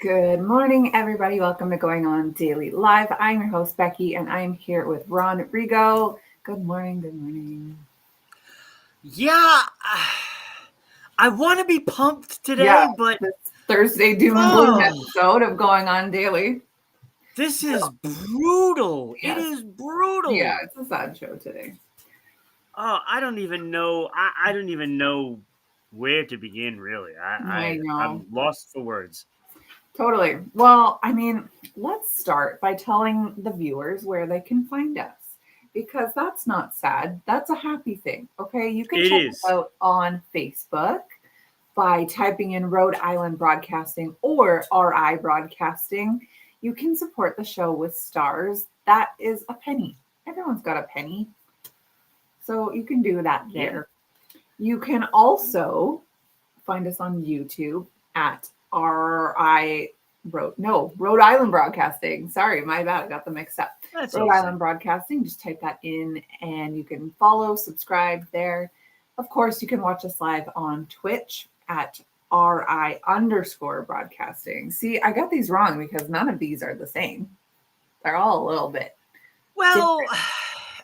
Good morning, everybody. Welcome to Going On Daily Live. I'm your host, Becky, and I'm here with Ron Rigo. Good morning. Good morning. Yeah, I want to be pumped today, Yeah, but this Thursday doom and gloom episode of Going On Daily. this is brutal. Yes. It is brutal. Yeah, it's a sad show today. Oh, I don't even know. I don't even know where to begin. Really, I know. I'm lost for words. Totally. Well, I mean, let's start by telling the viewers where they can find us because that's not sad. That's a happy thing. Okay. You can check us out on Facebook by typing in Rhode Island Broadcasting or RI Broadcasting. You can support the show with stars. That is a penny. Everyone's got a penny. So you can do that there. You can also find us on YouTube at Rhode Island Broadcasting. Sorry, my bad. I got them mixed up. That's Rhode awesome. Island Broadcasting. Just type that in and you can follow, subscribe there. Of course, you can watch us live on Twitch at RI_broadcasting. See, I got these wrong because none of these are the same. They're all a little bit. Well, different.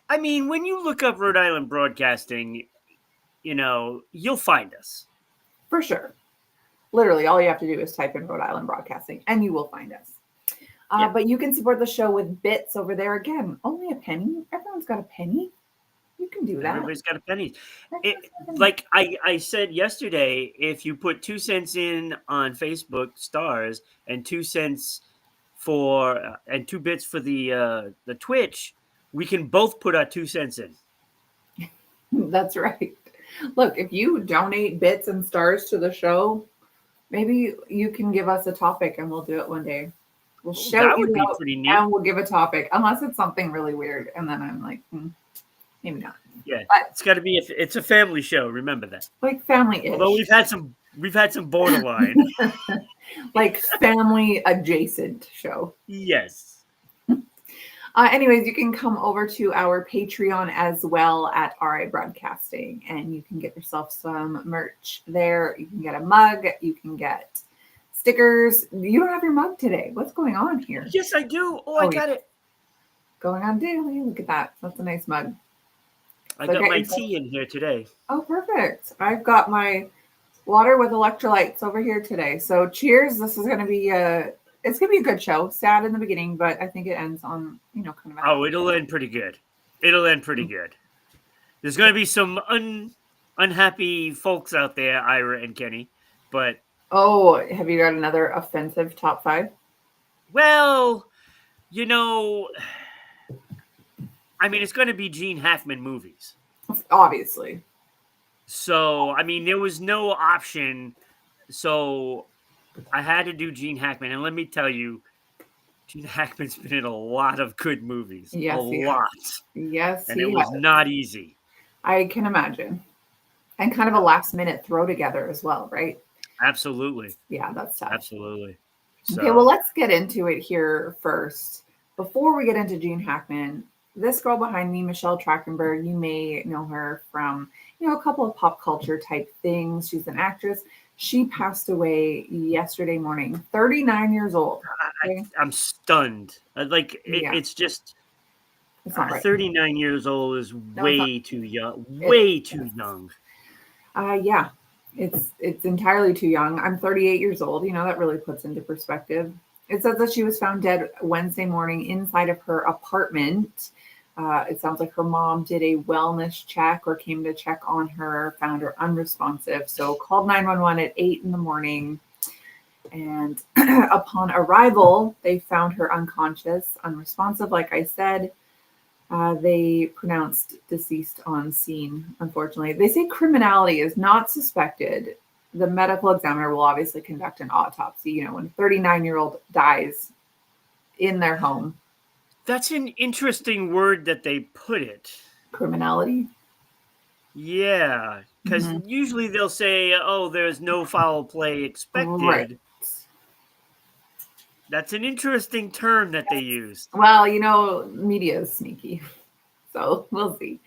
I mean, when you look up Rhode Island Broadcasting, you'll find us. For sure. Literally, all you have to do is type in Rhode Island Broadcasting and you will find us. But you can support the show with bits over there. Again, only a penny. Everyone's got a penny. You can do that. Everybody's got a penny. Like I said yesterday, if you put 2 cents in on Facebook stars and 2 cents and 2 bits for the Twitch, we can both put our 2 cents in. That's right. Look, if you donate bits and stars to the show, maybe you can give us a topic and we'll do it one day. We'll shout you out pretty neat. and we'll give a topic, unless it's something really weird. And then I'm like, maybe not. Yeah, but it's got to be. It's a family show. Remember that. Like family-ish. Although we've had some borderline. Like family adjacent show. Yes. Anyways, you can come over to our Patreon as well at RI Broadcasting, and you can get yourself some merch there. You can get a mug. You can get stickers. You don't have your mug today. What's going on here? Yes, I do. I got it. Going on daily. Look at that. That's a nice mug. I got my tea in here today. Oh, perfect. I've got my water with electrolytes over here today. So cheers. This is going to be it's going to be a good show. Sad in the beginning, but I think it ends on, kind of. It'll end pretty good. There's going to be some unhappy folks out there, Ira and Kenny, but. Oh, have you got another offensive top 5? Well, I mean, it's going to be Gene Hackman movies. Obviously. So, I mean, there was no option. So, I had to do Gene Hackman. And let me tell you, Gene Hackman's been in a lot of good movies. Yes, a lot. Yes, and it was not easy. I can imagine. And kind of a last-minute throw together as well, right? Absolutely. Yeah, that's tough. Absolutely. So. Okay, well, let's get into it here first. Before we get into Gene Hackman, this girl behind me, Michelle Trachtenberg, you may know her from, a couple of pop culture type things. She's an actress. She passed away yesterday morning, 39 years old. Okay? I'm stunned. It's just, it's not right. 39 years old is way too young. Way too young. Yeah, it's entirely too young. I'm 38 years old. That really puts into perspective. It says that she was found dead Wednesday morning inside of her apartment. It sounds like her mom did a wellness check or came to check on her, found her unresponsive. So called 911 at 8 in the morning. And upon arrival, they found her unconscious, unresponsive. Like I said, they pronounced deceased on scene, unfortunately. They say criminality is not suspected. The medical examiner will obviously conduct an autopsy, when a 39-year-old dies in their home. That's an interesting word that they put it. Criminality? Yeah, because usually they'll say, there's no foul play expected. Right. That's an interesting term that they use. Well, media is sneaky. So we'll see.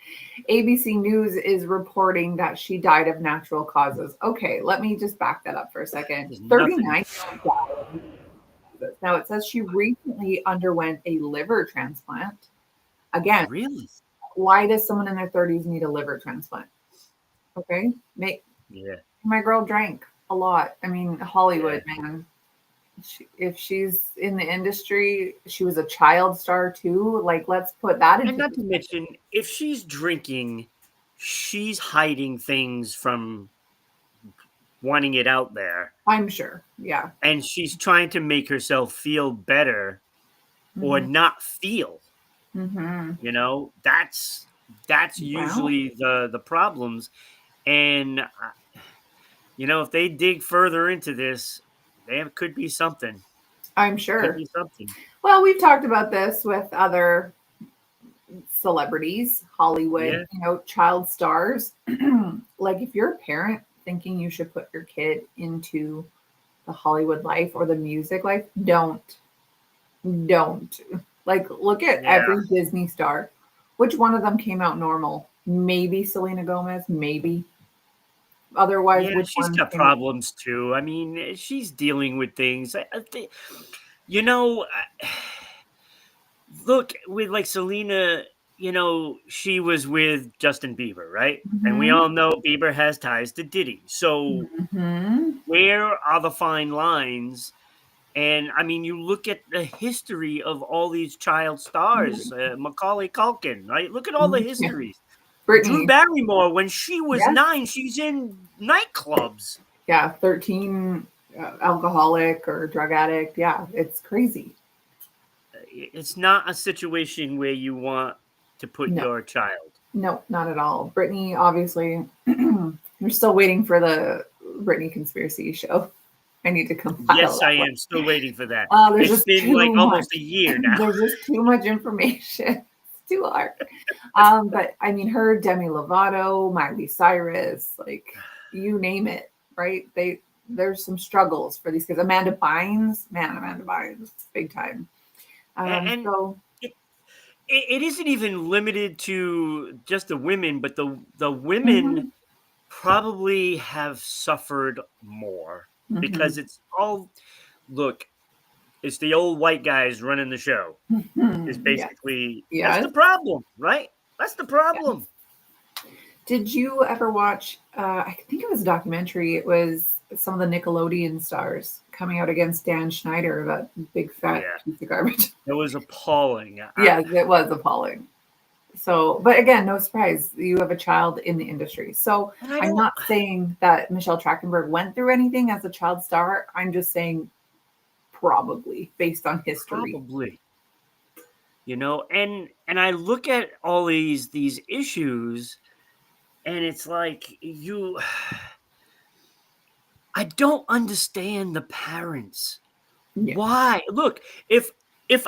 ABC News is reporting that she died of natural causes. Okay, let me just back that up for a second. 39 this. Now it says she recently underwent a liver transplant. Again, Really? why does someone in their 30s need a liver transplant? Okay. Yeah. My girl drank a lot. I mean, Yeah. Hollywood, man. If she's in the industry, she was a child star too. Like, let's put that And into not to perspective. mention, if she's drinking, she's hiding things from wanting it out there. I'm sure. Yeah. And she's trying to make herself feel better or Hmm. not feel. Hmm. That's Well, usually the problems. And if they dig further into this, there could be something. I'm Could sure. be something. Well, we've talked about this with other celebrities, Hollywood, Yeah. child stars. Like, if you're a parent thinking you should put your kid into the Hollywood life or the music life, don't. Like, look at Yeah. every Disney star. Which one of them came out normal? Maybe Selena Gomez, maybe. Otherwise, Yeah, which she's one got came out? problems too. I mean, she's dealing with things. You know, I- look with like Selena. She was with Justin Bieber, right? And we Hmm. all know Bieber has ties to Diddy. So Hmm. where are the fine lines? And I mean, you look at the history of all these child stars, Macaulay Culkin, right? Look at all the Yeah. histories. Drew Brittany, Barrymore, when she was yes. 9, she's in nightclubs. Yeah, 13, alcoholic or drug addict. Yeah, it's crazy. It's not a situation where you want to put No, your child. no, not at all. Brittany, obviously, we're still waiting for the Brittany conspiracy show. I need to compile Yes, I that one. am still waiting for that. There's It's just been like too much. almost a year now. There's just too much information. It's too hard. But I mean, her, Demi Lovato, Miley Cyrus, like, you name it, right? There's some struggles for these kids. Amanda Bynes, man, Amanda Bynes, big time. And So it, it isn't even limited to just the women, but the women mhm, probably have suffered more mhm, because it's all look, it's the old white guys running the show. Is yes, basically that's the yes, problem, right? That's the yes. problem. Did you ever watch? I think it was a documentary. It was some of the Nickelodeon stars coming out against Dan Schneider, that big fat Yeah, piece of garbage. it was appalling. Yes, it was appalling. So, but again, no surprise, you have a child in the industry. So And I I'm don't not saying that Michelle Trachtenberg went through anything as a child star. I'm just saying probably based on history. probably, and I look at all these issues, and it's like I don't understand the parents. Yeah. Why? Look, if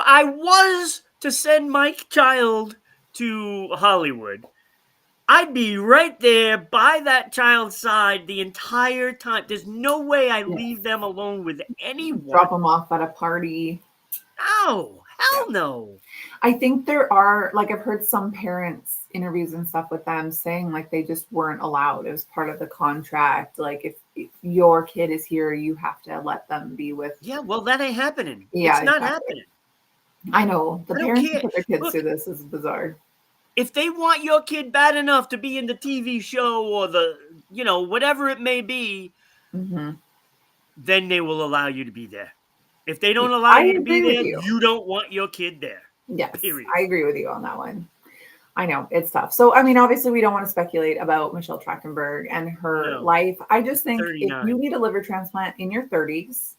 I was to send my child to Hollywood, I'd be right there by that child's side the entire time. There's no way I Yeah. leave them alone with Drop anyone. them off at a party. No, Yeah. hell no. I think there are, like, I've heard some parents interviews and stuff with them saying like they just weren't allowed. It was part of the contract. Like, if your kid is here, you have to let them be with. Yeah, well, that ain't happening. Yeah, It's not exactly. happening. I know the I don't parents who care. put their kids Look, through this is bizarre. if they want your kid bad enough to be in the TV show or whatever it may be, Hmm. then they will allow you to be there. If they don't allow I you to be agree with there, you. you don't want your kid there. Yes, Period. I agree with you on that one. I know it's tough. So, I mean, obviously, we don't want to speculate about Michelle Trachtenberg and her No, life. I just think if you 39. need a liver transplant in your 30s,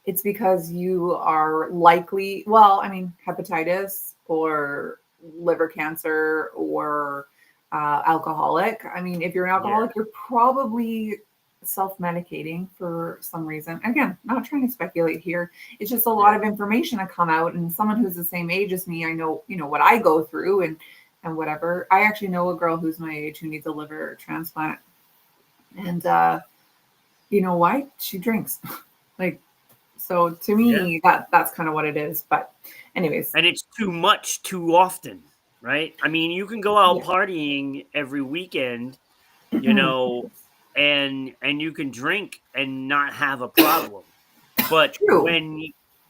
it's because you are likely, well, I mean, hepatitis or liver cancer or alcoholic. I mean, if you're an Yeah, alcoholic, you're probably self-medicating for some reason. Again, not trying to speculate here. It's just a lot yeah. of information to come out, and someone who's the same age as me, I know, what I go through and whatever. I actually know a girl who's my age who needs a liver transplant, and you know why? She drinks. Like, so to Yeah. me, that's kind of what it is. But anyways, And it's too much too often, right? I mean, you can go out yeah. partying every weekend, you know, and you can drink and not have a problem. But True.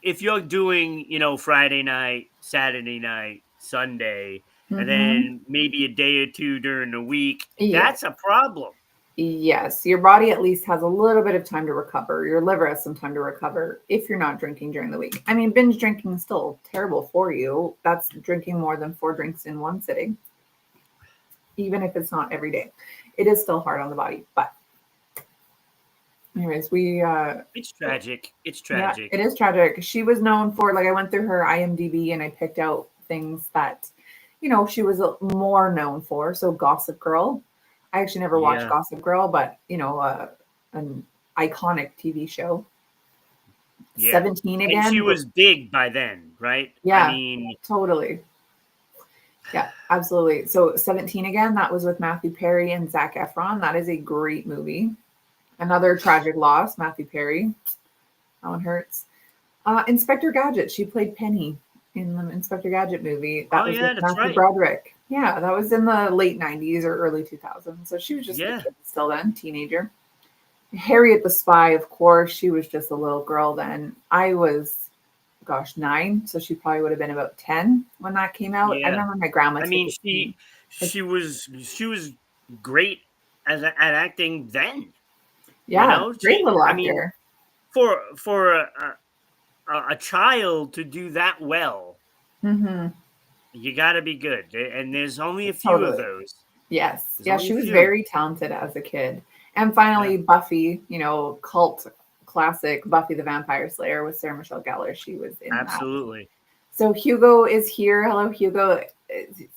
if you're doing, Friday night, Saturday night, Sunday, and Mm-hmm. then maybe a day or two during the week, Yeah. that's a problem. Yes, your body at least has a little bit of time to recover. Your liver has some time to recover if you're not drinking during the week. I mean, binge drinking is still terrible for you. That's drinking more than 4 drinks in one sitting, even if it's not every day. It is still hard on the body. But, anyways, It's tragic. It's yeah, tragic. it is tragic. She was known for, like, I went through her IMDb and I picked out things that, she was more known for. So, Gossip Girl. I actually never watched Yeah. Gossip Girl, but, an iconic TV show. Yeah. 17 And she again. was big by then, right? I Yeah, mean, totally. Yeah, absolutely. So 17 again, that was with Matthew Perry and Zac Efron. That is a great movie. Another tragic loss, Matthew Perry. That one hurts. Inspector Gadget. She played Penny in the Inspector Gadget movie. That oh was yeah, with that's Matthew right. Broderick. Yeah, that was in the late 90s or early 2000s. So she was just a Yeah. kid still then, teenager. Harriet the Spy, of course, she was just a little girl then. I was, gosh, 9, so she probably would have been about 10 when that came out. I Yeah. remember my grandma I took mean, it to me. Like, she was great at acting then. yeah, great little I mean, actor. for a child to do that well, Hmm. you got to be good. And there's only a few of Totally. those. Yes. There's Yeah, only she a was few. very talented as a kid. And Yeah. finally, Buffy, cult classic Buffy the Vampire Slayer with Sarah Michelle Gellar. She was in that. Absolutely. So Hugo is here. Hello, Hugo,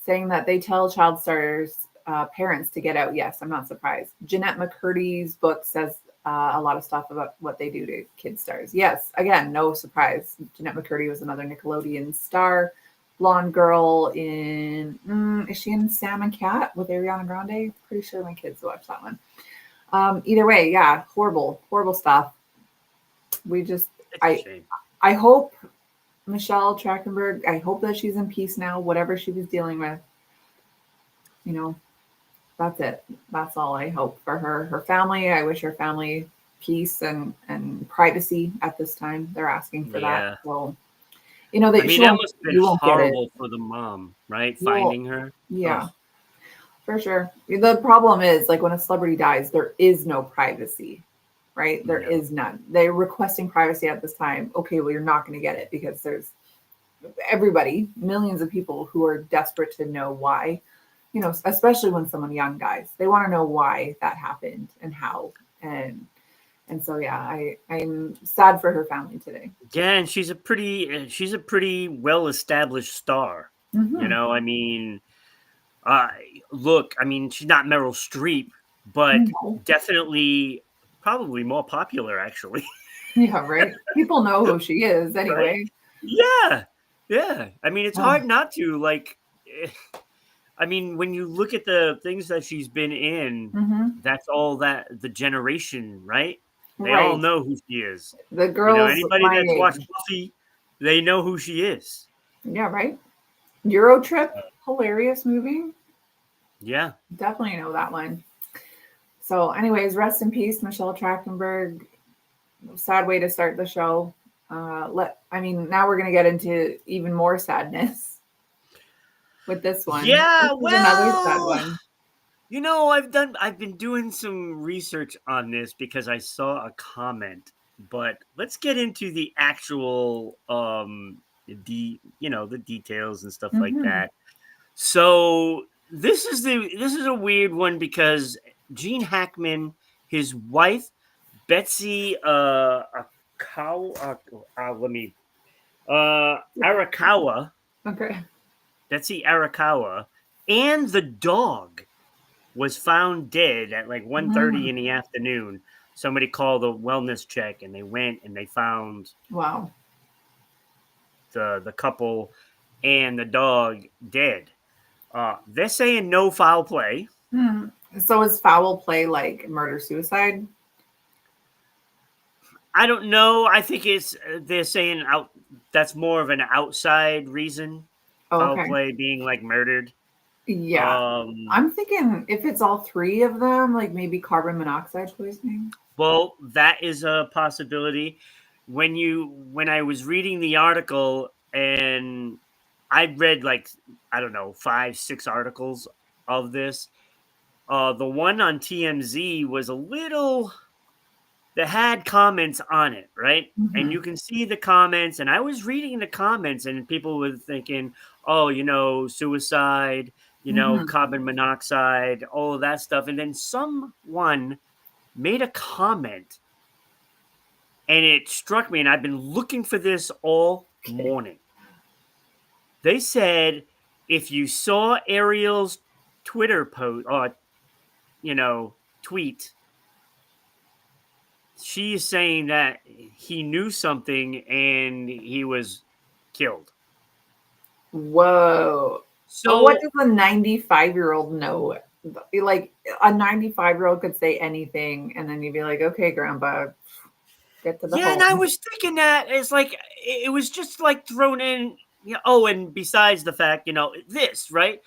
saying that they tell child stars parents to get out. Yes, I'm not surprised. Jeanette McCurdy's book says a lot of stuff about what they do to kid stars. Yes, again, no surprise. Jeanette McCurdy was another Nickelodeon star. Blonde girl in, is she in Sam and Cat with Ariana Grande? Pretty sure my kids watch that one. Either way, yeah, horrible, horrible stuff. We just, It's a I, shame. I hope Michelle Trachtenberg, I hope that she's in peace now, whatever she was dealing with. You know, that's it. That's all I hope for her. Her family, I wish her family peace and privacy at this time. They're asking for that. Yeah. Well, I that mean, that must have been you won't get it. horrible for the mom, right? You'll Finding her. yeah, Oh, for sure. The problem is like when a celebrity dies, there is no privacy, right? There no. is none. They're requesting privacy at this time. Okay, well, you're not going to get it because there's everybody, millions of people who are desperate to know why, especially when someone young dies. They want to know why that happened and how. And so yeah, I'm sad for her family today. Yeah, and she's a pretty well established star. Hmm. I mean, uh, look, I mean, she's not Meryl Streep, but No. definitely probably more popular, actually. Yeah, right. People know who she is Right? anyway. Yeah, yeah. I mean, it's Oh, hard not to like. I mean, when you look at the things that she's been in, hmm. that's all that the generation, right? They all Right. know who she is. The girls Anybody my that's watched age. Buffy, they know who she is. Yeah, right. Euro Trip, So, hilarious movie. yeah, Definitely know that one. So, anyways, rest in peace, Michelle Trachtenberg. Sad way to start the show. Now we're gonna get into even more sadness with this one. This yeah. is another sad Well, one. I've been doing some research on this because I saw a comment. But let's get into the actual the details and stuff like Hmm. that. So this is a weird one because Gene Hackman, his wife Betsy let me Arakawa, Okay. Betsy Arakawa, and the dog was found dead at like 1:30 Mm. in the afternoon. Somebody called a wellness check and they went and they found Wow. the couple and the dog dead. They're saying no foul play. Hmm. So is foul play like murder suicide? I don't know. I think it's they're saying out. That's more of an outside reason. Oh, Foul okay. play being like murdered. Yeah. Um, I'm thinking if it's all three of them, like maybe carbon monoxide poisoning. well, that is a possibility. when I was reading the article, and I'd read like, I don't know, 5, 6 articles of this. The one on TMZ was a little that had comments on it, right? And Mhm. you can see the comments. And I was reading the comments, and people were thinking, oh, suicide, Mhm. carbon monoxide, all of that stuff. And then someone made a comment, and it struck me. And I've been looking for this all Okay. morning. They said, if you saw Ariel's Twitter post or, tweet, she is saying that he knew something and he was killed. Whoa. What So does a 95-year-old know? Like a 95-year-old could say anything, and then you'd be like, okay, grandpa, get to the yeah, and I home. was thinking that it's like it was just like thrown in. Oh, and besides the fact, this right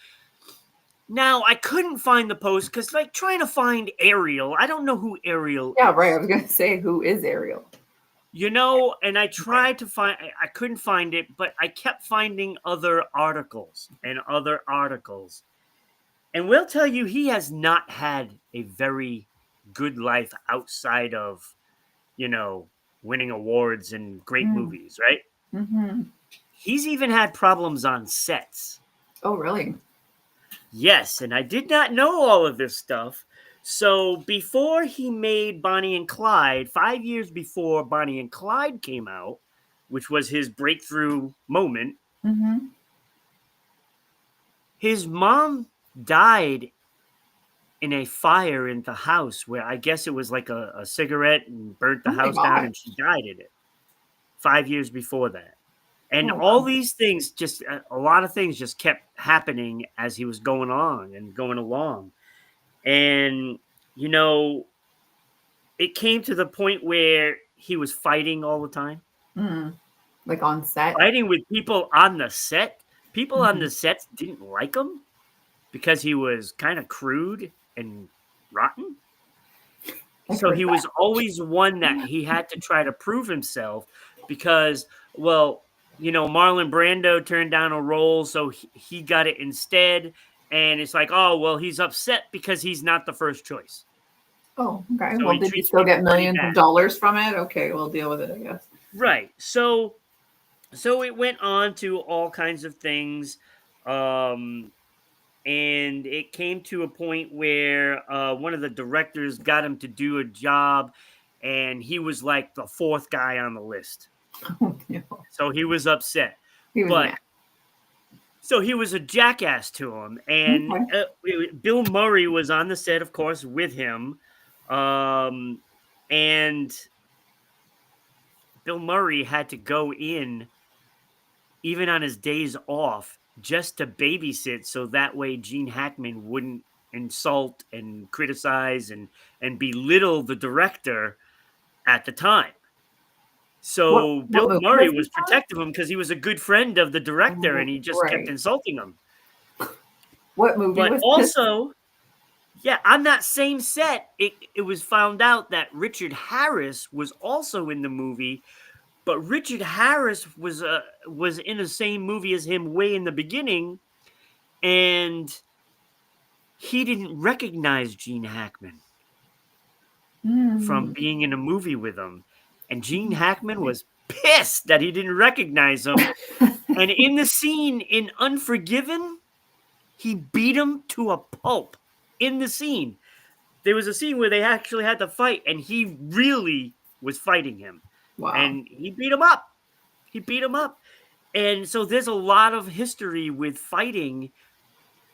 now I couldn't find the post because like trying to find Ariel, I don't know who Ariel Yeah, right. I is. was gonna say, who is Ariel? And I Okay. tried to find, I couldn't find it, but I kept finding other articles and other articles. And we'll tell you, he has not had a very good life outside of, you know, winning awards and great Mm. movies, right? Hmm. He's even had problems on sets. Oh, really? Yes, and I did not know all of this stuff. So before he made Bonnie and Clyde, 5 years before Bonnie and Clyde came out, which was his breakthrough moment, Hmm. his mom died in a fire in the house where I guess it was like a cigarette and burnt the Oh my house down, and she gosh. died in it 5 years before that. And Oh all wow. these things, just a lot of things just kept happening as he was going on and going along. And, you know, it came to the point where he was fighting all the time, Mm. Like on set. fighting with people on the set. People on Hmm. the sets didn't like him because he was kind of crude and rotten. I've So heard he was always one that he had to try to prove himself because, well, Marlon Brando turned down a role, so he got it instead. And it's like, oh, well, he's upset because he's not the first choice. Oh, okay. So Well, he did he treats still people get pretty millions bad. of dollars from it? Okay, we'll deal with it, I guess. Right. So it went on to all kinds of things. Um, and it came to a point where one of the directors got him to do a job, and he was like the fourth guy on the list. Oh, no. So he was upset. He was But mad. so he was a jackass to him. And Okay. Bill Murray was on the set, of course, with him. And Bill Murray had to go in even on his days off just to babysit, so that way Gene Hackman wouldn't insult and criticize and belittle the director at the time. So What Bill movie Murray was this was on? protective of him because he was a good friend of the director, and he just kept Right. insulting him. What movie But was this? also, yeah, on that same set, it was found out that Richard Harris was also in the movie. But Richard Harris was in the same movie as him way in the beginning, and he didn't recognize Gene Hackman from Hmm. being in a movie with him. And Gene Hackman was pissed that he didn't recognize him. And in the scene in Unforgiven, he beat him to a pulp. In the scene, there was a scene where they actually had to fight, and he really was fighting him. Wow. And he beat him up. He beat him up. And so there's a lot of history with fighting.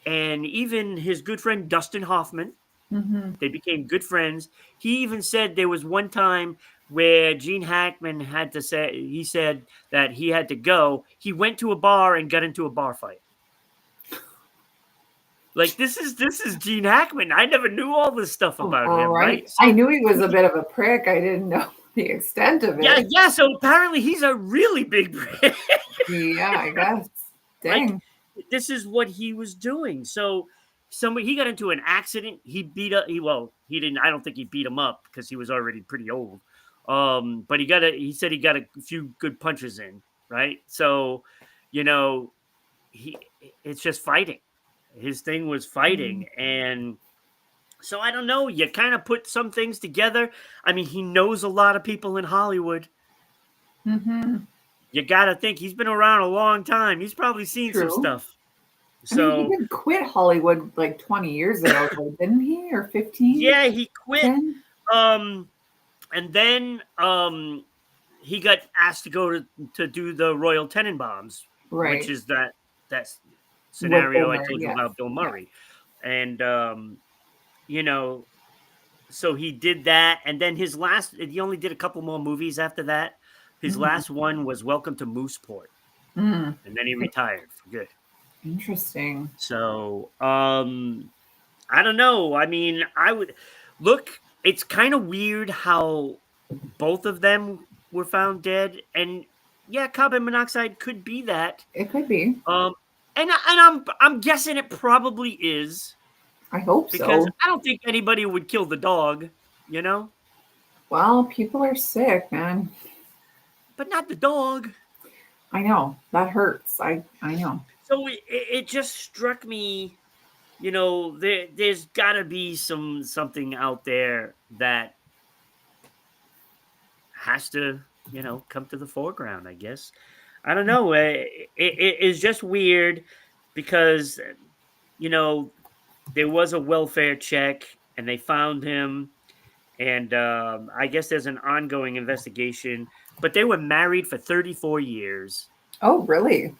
And even his good friend Dustin Hoffman, Hmm. they became good friends. He even said there was one time where Gene Hackman had to say, he said that he had to go. He went to a bar and got into a bar fight. Like this is Gene Hackman. I never knew all this stuff about All him, right. right? I So knew he was a bit of a prick. I didn't know the extent of yeah, it. yeah. So apparently he's a really big Yeah, I guess. like Dang. this is what he was doing. So somebody he got into an accident. He beat up. He didn't. I don't think he beat him up because he was already pretty old. But he said he got a few good punches in, right? So, you know, it's just fighting. His thing was fighting, and so I don't know. You kind of put some things together. I mean, he knows a lot of people in Hollywood. Mm-hmm. You got to think he's been around a long time. He's probably seen some True. stuff. I mean, he So did quit Hollywood like 20 years ago, though, didn't he? Or 15? yeah, he quit. 10? Um, and then he got asked to go to do the Royal Tenenbaums, which Right. is that With Bill scenario I Murray, told you yes. about Bill Yeah. Murray, and you know, so he did that, and then he only did a couple more movies after that. His Mhm. last one was Welcome to Mooseport, Mm. and then he retired for good. Interesting. So I don't know. I mean, I would look. It's kind of weird how both of them were found dead, and yeah, carbon monoxide could be that. It could be. Um, and I'm guessing it probably is I hope because so. I don't think anybody would kill the dog, you know, Well, people are sick, man. but not the dog. I know. That hurts. I know. So it just struck me, there's got to be something out there that has to, come to the foreground, I guess. I don't know. It is just weird because, you know, there was a welfare check and they found him. And I guess there's an ongoing investigation, but they were married for 34 years. Oh, really?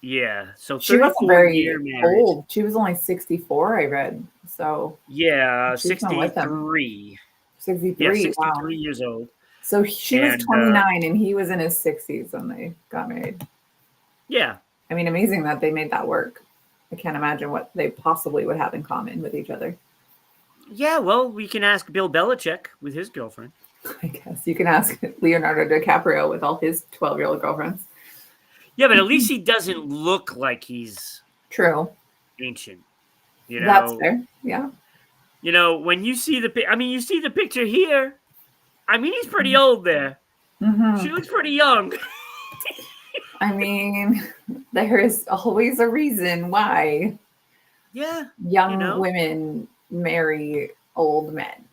Yeah. So She wasn't 34-year very marriage. old. She was only 64, I read. So Yeah. she's been with him. 63. Yeah. 63. Wow. 63 years old. So she was And 29 and he was in his 60s when they got married. yeah. I mean, amazing that they made that work. I can't imagine what they possibly would have in common with each other. Yeah. Well, we can ask Bill Belichick with his girlfriend. I guess you can ask Leonardo DiCaprio with all his 12-year-old girlfriends. Yeah, but at least he doesn't look like he's True. ancient. That's fair. Yeah. When you see you see the picture here. I mean, he's pretty old there. Mm-hmm. She looks pretty young. I mean, there is always a reason why young women marry old men.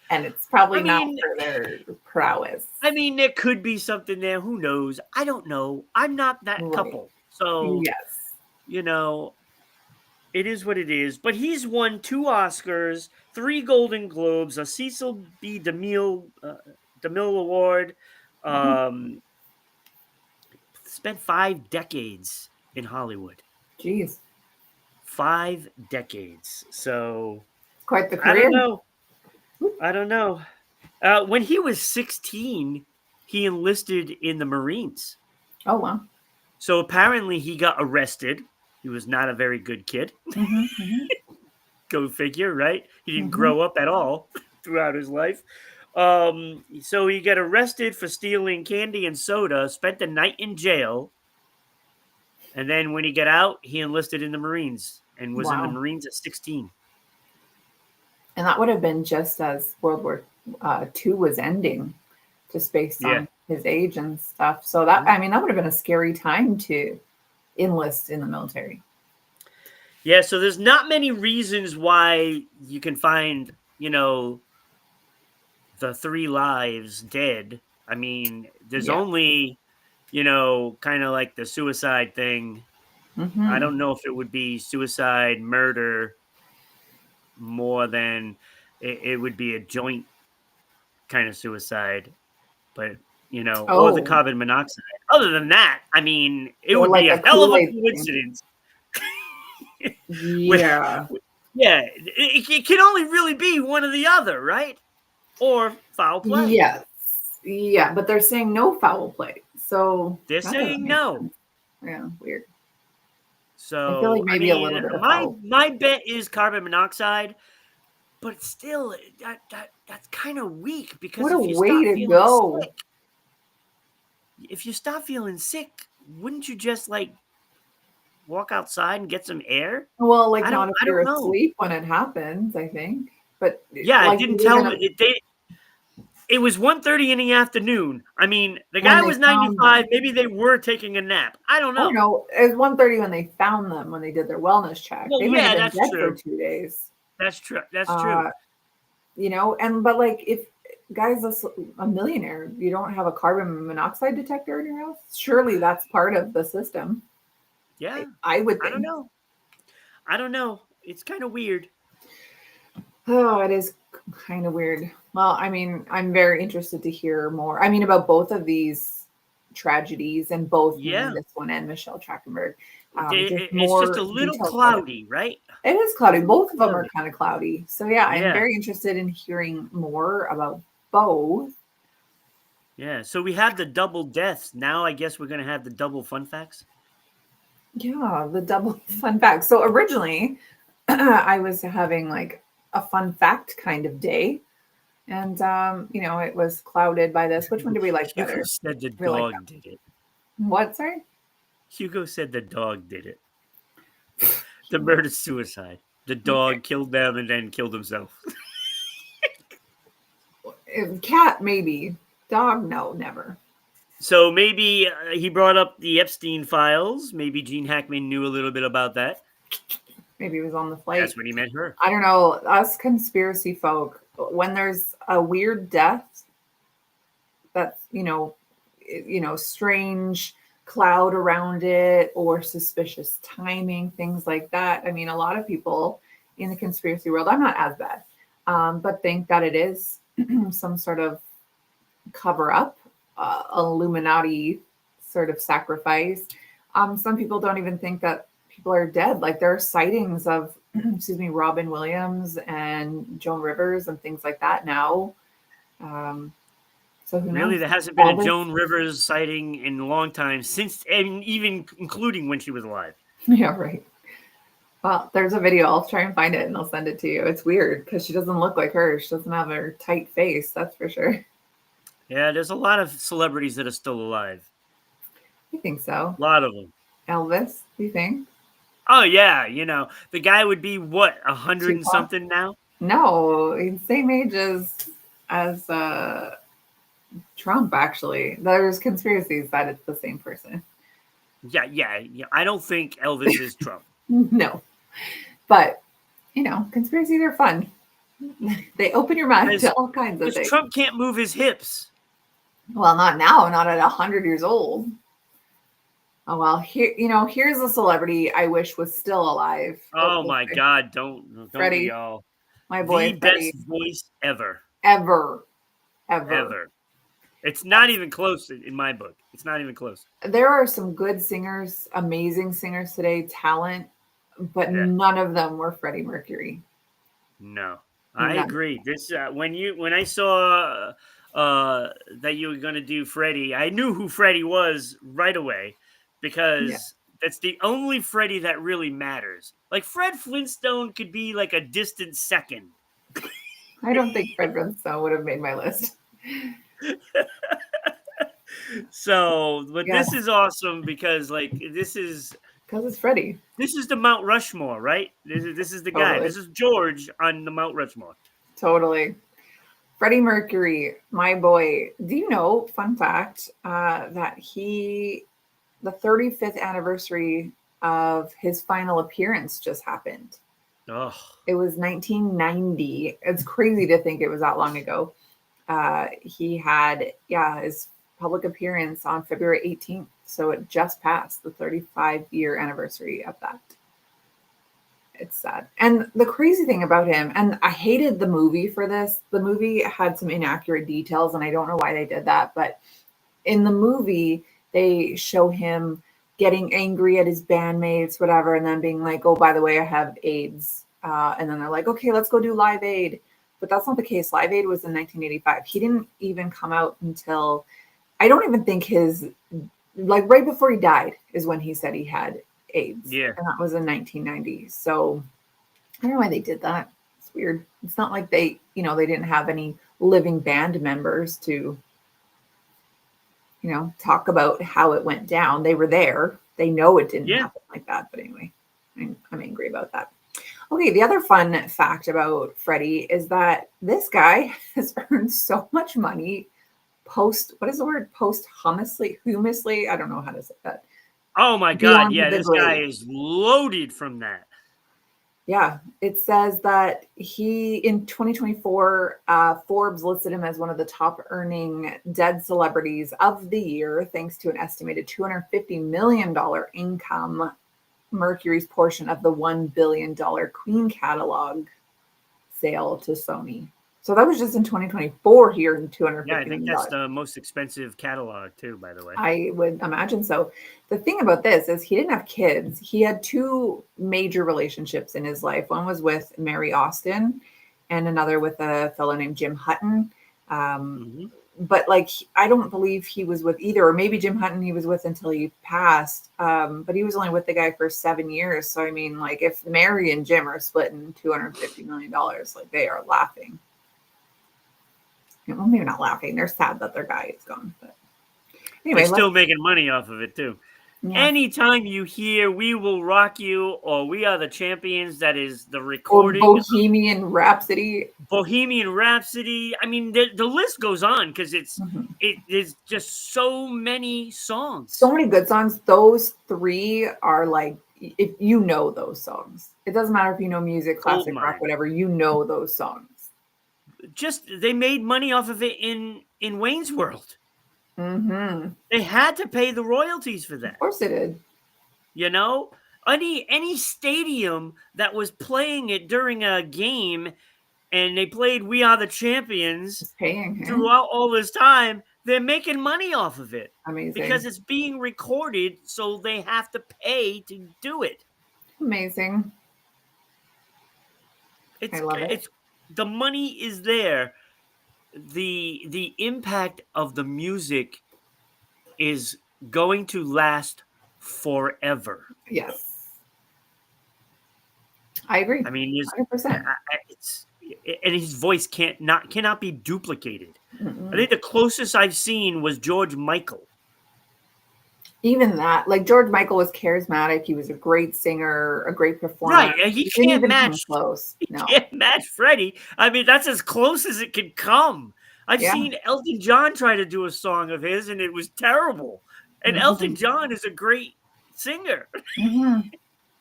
And it's probably not for their prowess. I mean, there could be something there. Who knows? I don't know. I'm not that couple. So, yes. It is what it is. But he's won 2 Oscars, 3 Golden Globes, a Cecil B. DeMille Award. Spent 5 decades in Hollywood. Jeez. 5 decades. So quite the career. I don't know. When he was 16, he enlisted in the Marines. Oh, wow. So apparently he got arrested. He was not a very good kid. Go figure, right? He didn't grow up at all throughout his life. So he got arrested for stealing candy and soda, spent the night in jail. And then when he got out, he enlisted in the Marines and was in the Marines at 16. And that would have been just as World War II was ending, just based on his age and stuff. So that, I mean, that would have been a scary time to enlist in the military. Yeah, so there's not many reasons why you can find, the 3 lives dead. I mean, there's only, kind of like the suicide thing. I don't know if it would be suicide, murder, more than it would be a joint kind of suicide, but or the carbon monoxide. Other than that, I mean, it would be a hell of a coincidence. Yeah. It can only really be one or the other, right? Or foul play. Yes. Yeah, but they're saying no foul play. So they're saying no. Sense. Yeah, weird. So I feel like maybe a little bit of my bet is carbon monoxide, but still that's kind of weak because what a way to go. Sick, if you stop feeling sick, wouldn't you just like walk outside and get some air? Well, like not if you're asleep when it happens, I think. But yeah, it didn't tell me It was 1:30 in the afternoon. I mean, the When guy they was found 95. them. Maybe they were taking a nap. I don't Oh know. no, it was 1:30 when they found them when they did their wellness check. Well, They might have yeah, been that's dead for true. 2 days. That's true. That's true. Uh, but like if guy's a millionaire, you don't have a carbon monoxide detector in your house. Surely that's part of the system. Yeah. I would I don't think. know. I don't know. It's kind of weird. Oh, it is kind of weird. Well, I mean, I'm very interested to hear more. I mean, about both of these tragedies, and both meaning Yeah. this one and Michelle Trachtenberg. Just It's just more a little details about it. cloudy, right? It is It's cloudy. a little Both of them are cloudy. kind of cloudy. So yeah, I'm Yeah. very interested in hearing more about both. Yeah. So we have the double deaths. Now I guess we're going to have the double fun facts. Yeah, the double fun fact. So originally, I was having like a fun fact kind of day, and it was clouded by this. Which one do we like Hugo better? said the We like dog did it. that. What? Sorry. Hugo said the dog did it. The murder suicide. The Okay. dog killed them and then killed himself. Cat maybe. Dog no, never. So maybe he brought up the Epstein files. Maybe Gene Hackman knew a little bit about that. Maybe he was on the flight. That's when he met her. I don't know. Us conspiracy folk, when there's a weird death that's strange cloud around it or suspicious timing, things like that. I mean, a lot of people in the conspiracy world, I'm not as bad, but think that it is some sort of cover up, Illuminati sort of sacrifice. Some people don't even think that people are dead. Like there are sightings of, excuse me, Robin Williams and Joan Rivers and things like that now. Um, so who Really, knows? there hasn't been a Elvis, Joan Rivers sighting in a long time since, and even including when she was alive. yeah, right. Well, there's a video. I'll try and find it and I'll send it to you. It's weird because she doesn't look like her. She doesn't have her tight face. That's for sure. Yeah, there's a lot of celebrities that are still alive. I think so. A lot of them. Elvis, do you think? Oh yeah, the guy would be what 100 and Tupac? something now. No, he's same age as Trump. Actually, there's conspiracies that it's the same person. Yeah. I don't think Elvis is Trump. No, but conspiracies are fun. They open your mind to all kinds of Because things. Trump can't move his hips. Well, not now. Not at 100 years old. Oh well, here's a celebrity I wish was still alive. Oh my God! Don't we Freddie, all? my The boy best Freddie, voice ever. ever. It's not even close in my book. It's not even close. There are some good singers, amazing singers today, talent, but Yeah. none of them were Freddie Mercury. No, I None. agree. This when I saw that you were going to do Freddie, I knew who Freddie was right away Yeah, because that's the only Freddie that really matters. Like Fred Flintstone could be like a distant second. I don't think Fred Flintstone would have made my list. So, but Yeah, this is awesome because like because it's Freddie. this is the Mount Rushmore, right? This is the guy. Totally, This is George on the Mount Rushmore. totally. Freddie Mercury, my boy. Do you know? Fun fact: that the 35th anniversary of his final appearance just happened. Oh, It was 1990. It's crazy to think it was that long ago. He had, his public appearance on February 18th. So it just passed the 35-year anniversary of that. It's sad. And the crazy thing about him, and I hated the movie for this, the movie had some inaccurate details, and I don't know why they did that. But in the movie, they show him getting angry at his bandmates, whatever, and then being like, oh, by the way, I have AIDS. And then they're like, okay, let's go do Live Aid. But that's not the case. Live Aid was in 1985. He didn't even come out until, I don't even think like right before he died is when he said he had AIDS. yeah. And that was in 1990. So I don't know why they did that. It's weird. It's not like they didn't have any living band members to, talk about how it went down. They were there. They know it didn't Yeah. happen like that. But anyway, I'm angry about that. Okay, the other fun fact about Freddie is that this guy has earned so much money what is the word? Posthumously? I don't know how to say that. Oh my God. Beyond Yeah, the this guy grave. is loaded from that. Yeah, it says that he in 2024, Forbes listed him as one of the top earning dead celebrities of the year, thanks to an estimated $250 million income, Mercury's portion of the $1 billion Queen catalog sale to Sony. So that was just in 2024 here in Yeah, I $250 think million. that's the most expensive catalog too, by the way. I would imagine so. The thing about this is he didn't have kids. He had two major relationships in his life. One was with Mary Austin and another with a fellow named Jim Hutton. Um, Hmm. but like, I don't believe he was with either, or maybe Jim Hutton he was with until he passed. But he was only with the guy for 7 years. So, I mean, like, if Mary and Jim are splitting $250 million, like, they are laughing. Well, maybe not laughing. They're sad that their guy is gone. But They're anyway, still making money off of it too. yeah. Anytime you hear "We Will Rock You" or "We Are the Champions," that is the Or recording of Bohemian Rhapsody. Bohemian Rhapsody. I mean, the list goes on because Mhm. it is just so many songs. So many good songs. Those three are like, if you know those songs, it doesn't matter if you know music, Gold classic rock, mine. whatever, you know those songs. Just they made money off of it in Wayne's World. Mm-hmm. They had to pay the royalties for Of that. course it did. You know, any stadium that was playing it during a game and they played "We Are the Champions" It's paying, huh? throughout all this time, they're making money off of it because Amazing. it's being recorded, so they have to pay to do it. Amazing. I It's love it. it's the money is there. The impact of the music is going to last forever. Yes. I agree. I mean, $100%. it's and his voice cannot be duplicated. I Mm-mm. think the closest I've seen was George Michael. Even that, like George Michael was charismatic. He was a great singer, a great performer. Right, and He didn't even come close. he No. can't match Freddie. I mean, that's as close as it can come. I've Yeah. seen Elton John try to do a song of his, and it was terrible. And Hmm. Elton John is a great singer. Hmm.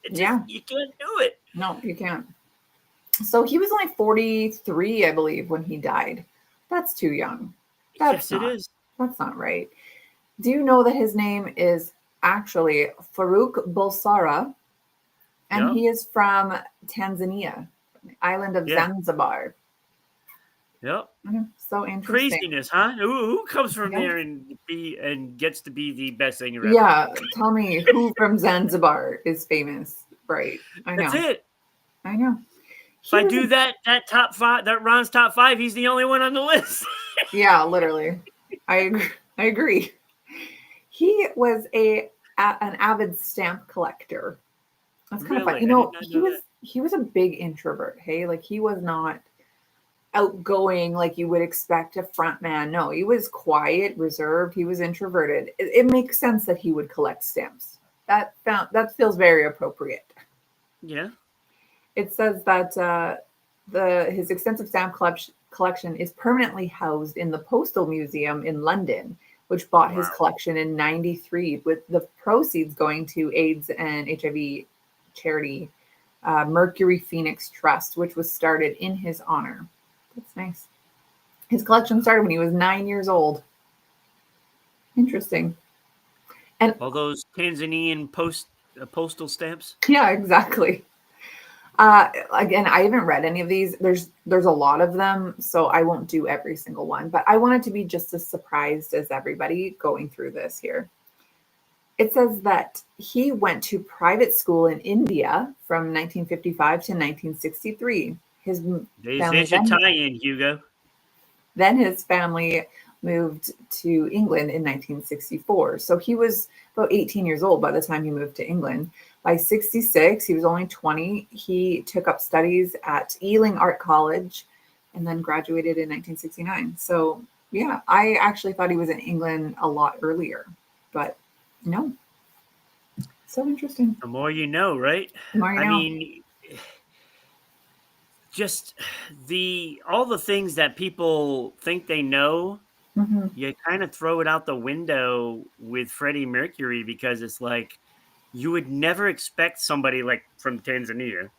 It just Yeah. you can't do it. No, you can't. So he was only 43, I believe, when he died. That's too young. That's Yes, it not. is. That's not right. Do you know that his name is actually Farouk Bulsara, and Yep. he is from Tanzania, the island of Yeah. Zanzibar. Yep. So interesting. Craziness, huh? Who comes from Yeah. there and gets to be the best singer ever? Yeah. Tell me who from Zanzibar is famous. Right. I That's know. it. I know. If He I was do that top five, that Ron's top five, he's the only one on the list. yeah, literally. I agree. I agree. He was an avid stamp collector. That's kind of fun. Really, I did not He know was that. he was a big introvert. Hey, like he was not outgoing like you would expect a front man. No, he was quiet, reserved. He was introverted. It makes sense that he would collect stamps. That feels very appropriate. Yeah. It says that the his extensive stamp collection is permanently housed in the Postal Museum in London, which bought his Wow. collection in '93, with the proceeds going to AIDS and HIV charity Mercury Phoenix Trust, which was started in his honor. That's nice. His collection started when he was 9 years old. Interesting. And All those Tanzanian postal stamps. yeah, exactly. Again, I haven't read any of these. There's a lot of them, so I won't do every single one. But I wanted to be just as surprised as everybody going through this here. It says that he went to private school in India from 1955 to 1963. His family There's your then tie-in, Hugo. Then his family moved to England in 1964. So he was about 18 years old by the time he moved to England. By 66, he was only 20. He took up studies at Ealing Art College and then graduated in 1969. So, yeah, I actually thought he was in England a lot earlier, but no. So interesting. The more you know, right? The more you I know. mean, just all the things that people think they know, Hmm. you kind of throw it out the window with Freddie Mercury, because it's like you would never expect somebody like from Tanzania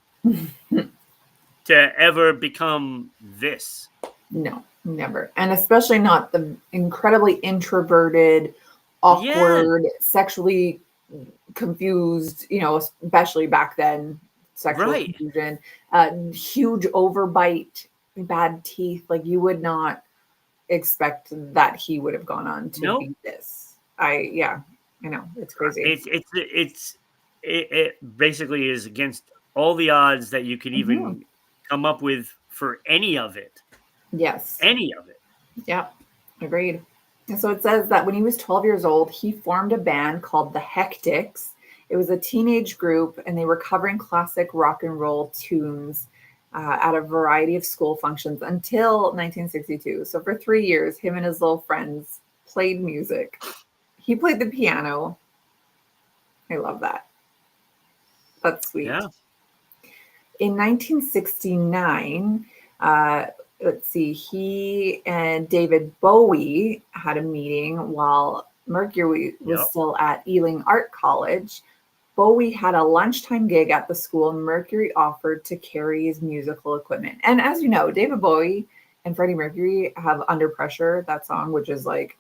to ever become this. No, never. And especially not the incredibly introverted, Yeah, awkward, sexually confused, especially back then, sexual right. confusion, huge overbite, bad teeth. Like you would not expect that he would have gone on to Nope. be this. Yeah, I know. It's crazy. It basically is against all the odds that you could Mhm. even come up with for any of it. Yes. Any of it. Yeah. Agreed. So it says that when he was 12 years old, he formed a band called the Hectics. It was a teenage group, and they were covering classic rock and roll tunes at a variety of school functions until 1962. So for 3 years, him and his little friends played music. He played the piano. I love that. That's sweet. Yeah. In 1969, uh, let's see, he and David Bowie had a meeting while Mercury was Yep. still at Ealing Art College. Bowie had a lunchtime gig at the school, and Mercury offered to carry his musical equipment. And as you know, David Bowie and Freddie Mercury have Under Pressure, that song, which is like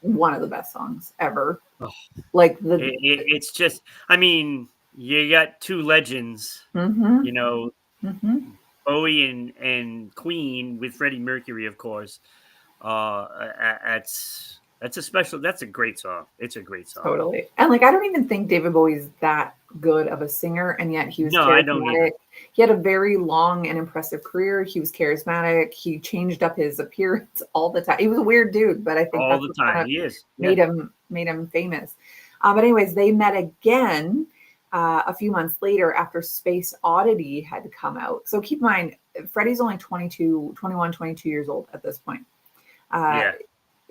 one of the best songs ever. Oh, Like the, it's just, I mean, you got two legends, mm-hmm, you know, mm-hmm. Bowie and Queen with Freddie Mercury, of course. That's a great song. It's a great song. Totally. And like I don't even think David Bowie's that good of a singer, and yet he was No, I don't either. charismatic. He had a very long and impressive career. He was charismatic. He changed up his appearance all the time. He was a weird dude, but I think All that's the what time. kind of He is. Yeah. made him famous. But anyways, they met again a few months later after Space Oddity had come out. So keep in mind, Freddie's only 22, 21, 22 years old at this point. Uh, Yeah.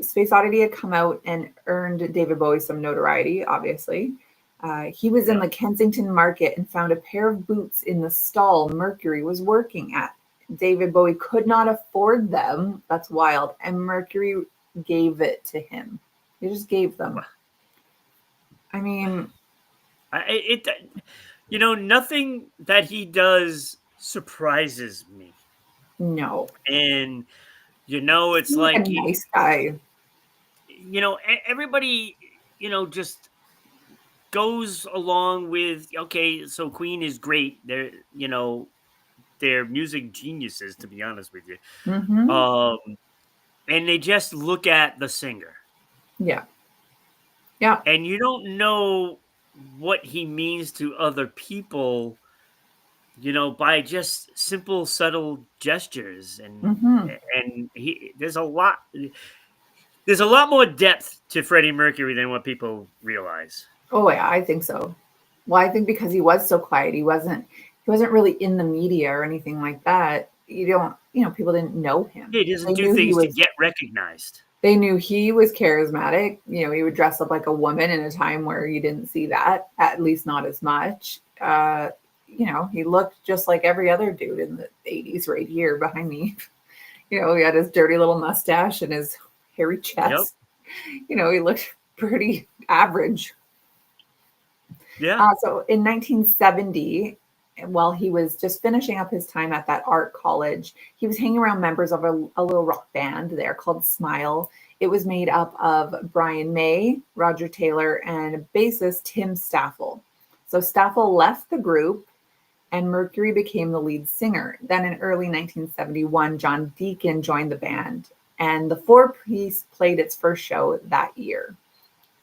Space Oddity had come out and earned David Bowie some notoriety, obviously. He was in Yep. the Kensington market and found a pair of boots in the stall Mercury was working at. David Bowie could not afford them. That's wild. And Mercury gave it to him. He just gave them. I mean, Nothing that he does surprises me. no. And, it's He's like a like, nice guy. everybody, just goes along with, okay, so Queen is great. They're music geniuses, to be honest with you. Mm-hmm. Um, and they just look at the singer, Yeah. Yeah. and you don't know what he means to other people, by just simple, subtle gestures. and Mm-hmm. and he there's a lot more depth to Freddie Mercury than what people realize. Oh yeah, I think so. Well, I think because he was so quiet, he wasn't really in the media or anything like that. People didn't know him. He doesn't They do knew he things to was get recognized. they knew he was charismatic. He would dress up like a woman in a time where you didn't see that, at least not as much. He looked just like every other dude in the 80s right here behind me. He had his dirty little mustache and his hairy Yep. chest. He looked pretty average. Yeah. So in 1970, while he was just finishing up his time at that art college, he was hanging around members of a little rock band there called Smile. It was made up of Brian May, Roger Taylor, and bassist Tim Staffel. So Staffel left the group and Mercury became the lead singer. Then in early 1971, John Deacon joined the band, and the four-piece played its first show that year.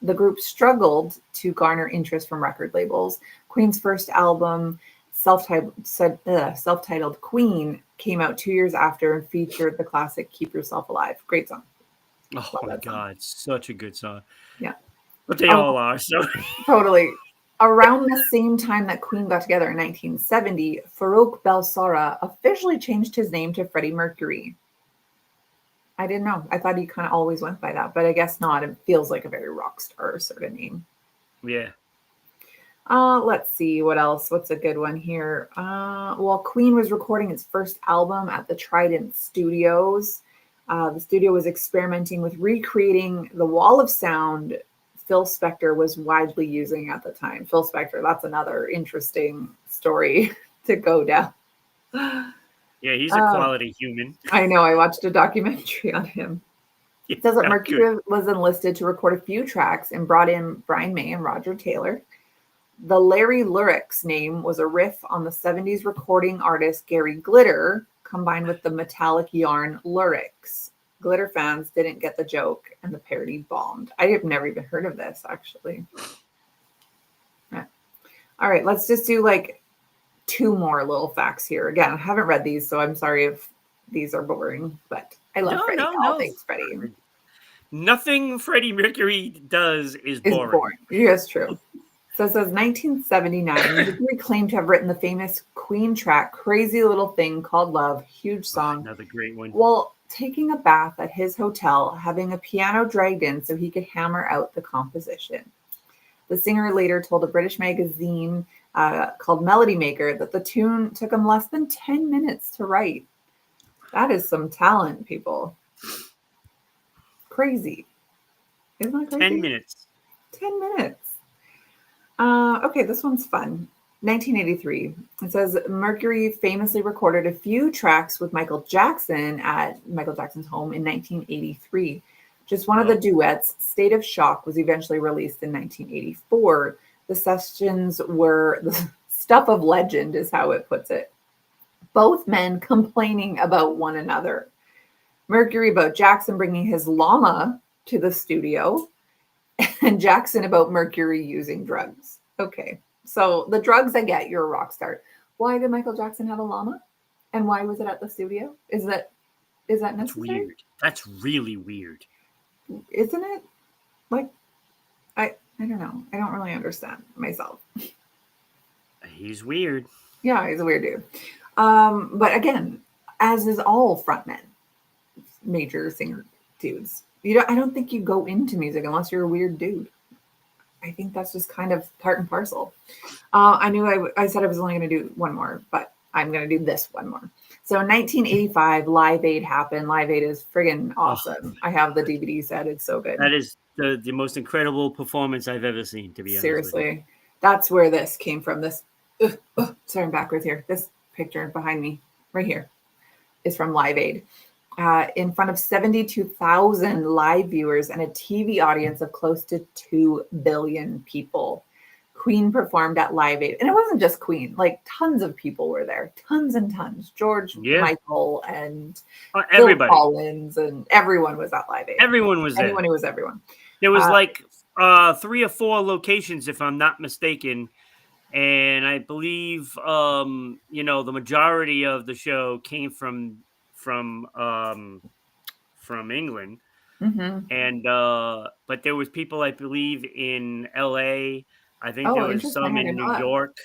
The group struggled to garner interest from record labels. Queen's first album, self-titled Queen, came out 2 years after and featured the classic Keep Yourself Alive. Great song. Oh Love my that song. God, such a good song. Yeah. But they Um, all are. So Totally. Around the same time that Queen got together in 1970, Farouk Belsorra officially changed his name to Freddie Mercury. I didn't know. I thought he kind of always went by that, but I guess not. It feels like a very rock star sort of name. yeah. Let's see what else. What's a good one here? Well, Queen was recording its first album at the Trident Studios. The studio was experimenting with recreating the wall of sound Phil Spector was widely using at the time. Phil Spector, that's another interesting story to go down. Yeah, he's a quality human. I know. I watched a documentary on him. Yeah, It says that not Mercury good. was enlisted to record a few tracks and brought in Brian May and Roger Taylor. The Larry Lyrics name was a riff on the 70s recording artist Gary Glitter, combined with the metallic yarn lyrics. Glitter fans didn't get the joke, and the parody bombed. I have never even heard of this, actually. Yeah. All right, let's just do like two more little facts here. Again, I haven't read these, so I'm sorry if these are boring, but I love Freddie. All No. things Freddie. Nothing Freddie Mercury does is Is boring. boring. Yes, true. So it says 1979, Mercury claimed to have written the famous Queen track, Crazy Little Thing Called Love, huge song, Another great one. while taking a bath at his hotel, having a piano dragged in so he could hammer out the composition. The singer later told a British magazine called Melody Maker that the tune took him less than 10 minutes to write. That is some talent, people. Crazy. Isn't that crazy? 10 minutes. 10 minutes. Okay, this one's fun. 1983. It says Mercury famously recorded a few tracks with Michael Jackson at Michael Jackson's home in 1983. Just one of the duets, State of Shock, was eventually released in 1984. The sessions were the stuff of legend, is how it puts it. Both men complaining about one another. Mercury about Jackson bringing his llama to the studio, and Jackson about Mercury using drugs. Okay, so the drugs, I get, you're a rock star. Why did Michael Jackson have a llama? And why was it at the studio? Is that necessary? That's weird. That's really weird. Isn't it? Like, I don't know. I don't really understand myself. He's weird. Yeah, he's a weird dude. But again, as is all frontmen, major singer dudes. I don't think you go into music unless you're a weird dude. I think that's just kind of part and parcel. I knew I said I was only going to do one more, but I'm going to do this one more. So in 1985, Live Aid happened. Live Aid is friggin' awesome. I have the DVD set. It's so good. That is the most incredible performance I've ever seen, to be honest. Seriously. That's where this came from. This, sorry, I'm backwards here. This picture behind me, right here, is from Live Aid. In front of 72,000 live viewers and a TV audience of close to 2 billion people. Queen performed at Live Aid. And it wasn't just Queen, like tons of people were there. Tons and tons. George Michael and everybody. Phil Collins, and everyone was at Live Aid. Everyone was there. Anyone who was everyone. There was like 3 or 4 locations, if I'm not mistaken. And I believe, the majority of the show came from England. Mm-hmm. And but there was people, I believe, in LA. I think there was some in New York,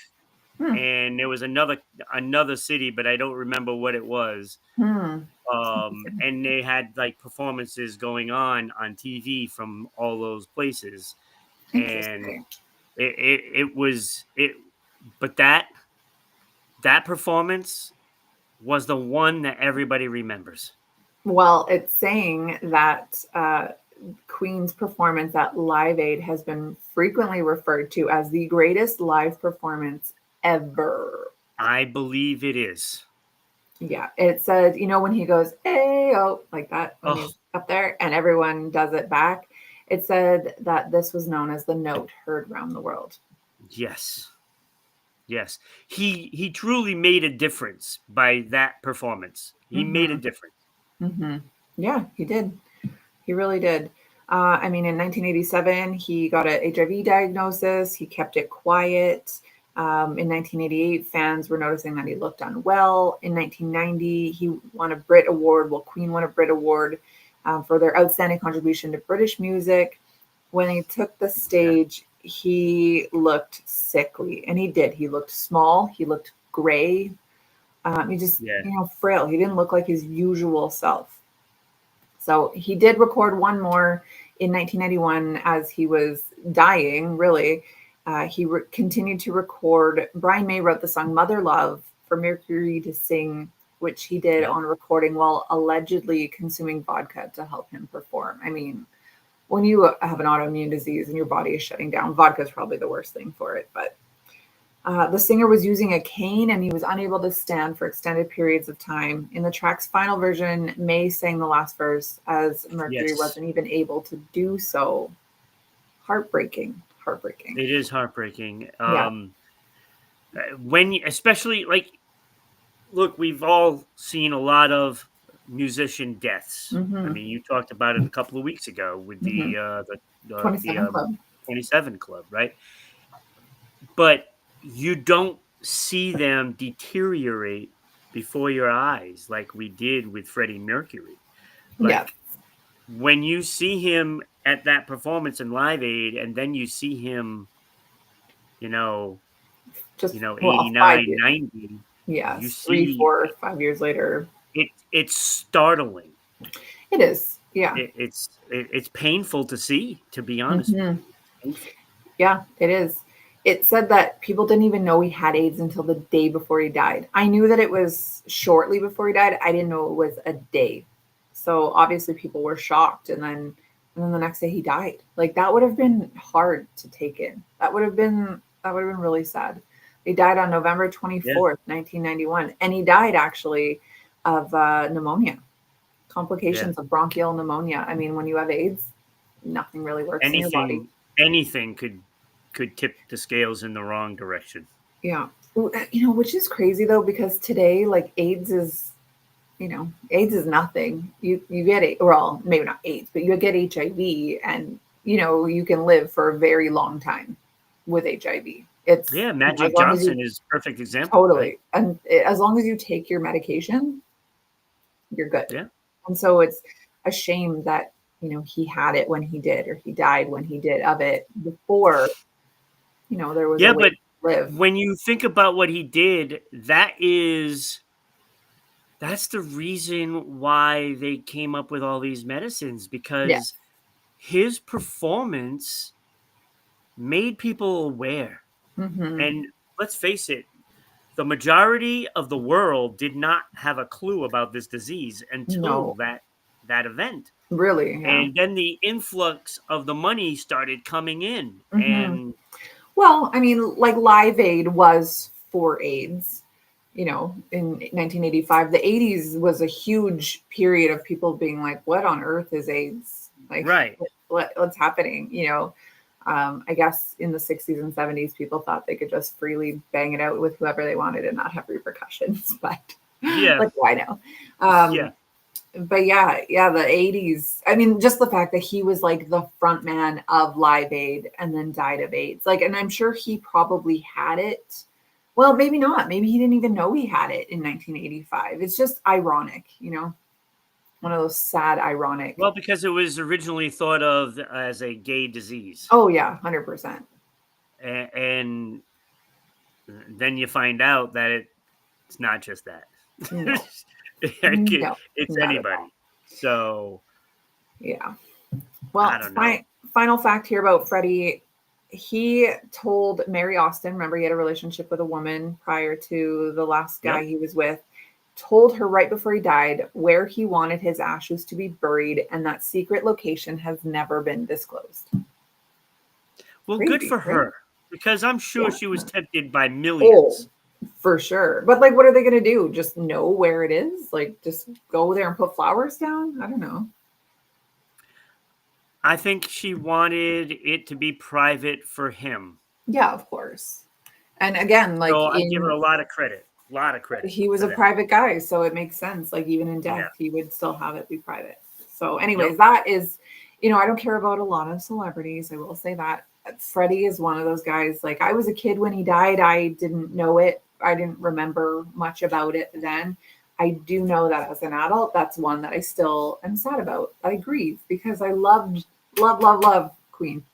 and there was another city, but I don't remember what it was. And they had like performances going on TV from all those places, and but that performance was the one that everybody remembers. Well, it's saying that Queen's performance at Live Aid has been frequently referred to as the greatest live performance ever. I believe it is. Yeah, it says, when he goes, "Ayo," like that, when he's up there, and everyone does it back. It said that this was known as the note heard around the world. Yes. He truly made a difference by that performance. He made a difference. Mm-hmm. Yeah, he did. He really did. In 1987, he got an HIV diagnosis. He kept it quiet. In 1988, fans were noticing that he looked unwell. In 1990, he won a Brit Award. Well, Queen won a Brit Award for their outstanding contribution to British music. When he took the stage, he looked sickly, and he did. He looked small. He looked gray. He just, frail. He didn't look like his usual self. So he did record one more in 1991 as he was dying, really. He continued to record. Brian May wrote the song Mother Love for Mercury to sing, which he did on recording while allegedly consuming vodka to help him perform. I mean, when you have an autoimmune disease and your body is shutting down, vodka is probably the worst thing for it. But the singer was using a cane and he was unable to stand for extended periods of time. In the track's final version, May sang the last verse as Mercury wasn't even able to do so. Heartbreaking. It is heartbreaking. Yeah. Especially like, look, we've all seen a lot of musician deaths. Mm-hmm. I mean, you talked about it a couple of weeks ago with the 27 Club. 27 Club, right? But you don't see them deteriorate before your eyes like we did with Freddie Mercury. Yeah. Like when you see him at that performance in Live Aid, and then you see him, Just 5 89, years. 90, Yeah, you 3, see 4, 5 years later. it's startling. It is. Yeah. It's painful to see, to be honest with you. Painful. Yeah, it is. It said that people didn't even know he had AIDS until the day before he died. I knew that it was shortly before he died. I didn't know it was a day. So obviously people were shocked, and then the next day he died. Like that would have been hard to take in. That would have been really sad. He died on November 24th, 1991, and he died actually of pneumonia. Complications of bronchial pneumonia. I mean, when you have AIDS, nothing really works in your body. Anything could tip the scales in the wrong direction. Yeah. Which is crazy though, because today, like AIDS is nothing. You get it, well, maybe not AIDS, but you get HIV and, you can live for a very long time with HIV. It's Magic Johnson is a perfect example. Totally. Right? And as long as you take your medication, you're good. Yeah. And so it's a shame that, he had it when he did, or he died when he did of it before, there was a way but to live. When you think about what he did, that's the reason why they came up with all these medicines, because his performance made people aware. Mm-hmm. And let's face it, the majority of the world did not have a clue about this disease until that event. Really? Yeah. And then the influx of the money started coming in. Mm-hmm. And well, I mean, like Live Aid was for AIDS, in 1985. The 80s was a huge period of people being like, what on earth is AIDS? Like, right. What's happening? I guess in the 60s and 70s, people thought they could just freely bang it out with whoever they wanted and not have repercussions. But like, why now? But the 80s, I mean, just the fact that he was like the front man of Live Aid and then died of AIDS. Like, and I'm sure he probably had it. Well, maybe not. Maybe he didn't even know he had it in 1985. It's just ironic, one of those sad, ironic. Well, because it was originally thought of as a gay disease. Oh, yeah, 100%. And then you find out that it's not just that. No. It's anybody. So, yeah. Well, final fact here about Freddie. He told Mary Austin, remember he had a relationship with a woman prior to the last guy he was with, told her right before he died where he wanted his ashes to be buried, and that secret location has never been disclosed. Well, good for her, because I'm sure she was tempted by millions. Oh, for sure. But like, what are they going to do? Just know where it is? Like, just go there and put flowers down? I don't know. I think she wanted it to be private for him. Yeah, of course. And again, like, so I give her a lot of credit. He was a private guy, so it makes sense. Like, even in death, he would still have it be private. So anyways, that is, I don't care about a lot of celebrities. I will say that. Freddie is one of those guys. Like, I was a kid when he died. I didn't know it. I didn't remember much about it then. I do know that as an adult, that's one that I still am sad about. I grieve because I love Queen.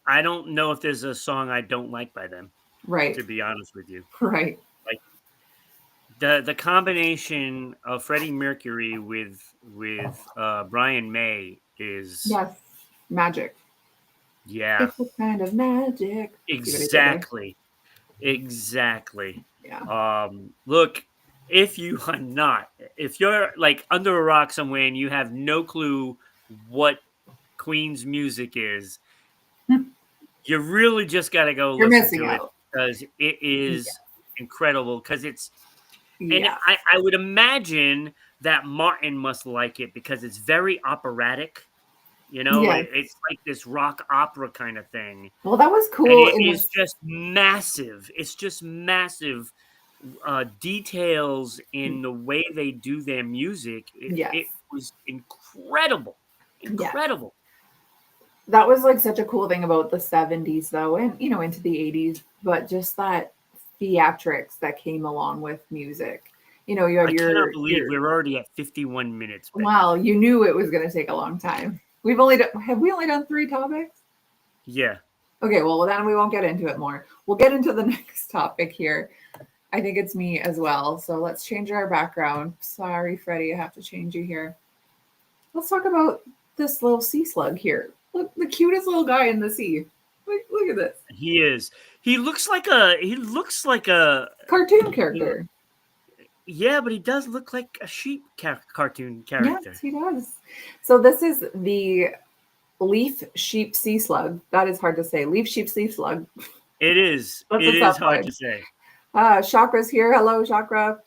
I don't know if there's a song I don't like by them. Right. To be honest with you. Right. Like the combination of Freddie Mercury with Brian May is magic. Yeah, It's a kind of magic. See what I did there? exactly. Exactly. Yeah. Look, if you are not, if you're like under a rock somewhere and you have no clue what Queen's music is, you really just got to go You're listen missing to it out. because it is Yeah. incredible. Because it's, and Yeah. I would imagine that Martin must like it because it's very operatic. Yes. It's like this rock opera kind of thing. Well, that was And cool it in is this. just massive. It's just massive details in the way they do their music. Yes. It was incredible. Yes. Incredible. That was like such a cool thing about the 70s though, and into the 80s, but just that theatrics that came along with music. You have I cannot believe your we're already at 51 minutes, Becky. Well, you knew it was going to take a long time. Have we only done 3 topics? Yeah. Okay, well then we won't get into it more. We'll get into the next topic here. I think it's me as well. So let's change our background. Sorry, Freddie, I have to change you here. Let's talk about this little sea slug here. Look, the cutest little guy in the sea. Look at this. He is. He looks like a Cartoon you know, character. yeah, but he does look like a sheep cartoon Yes, character. he does. So this is the leaf sheep sea slug. That is hard to say. Leaf sheep sea slug. It is. That's It a is tough hard to one. say. Chakra's here. Hello, Chakra.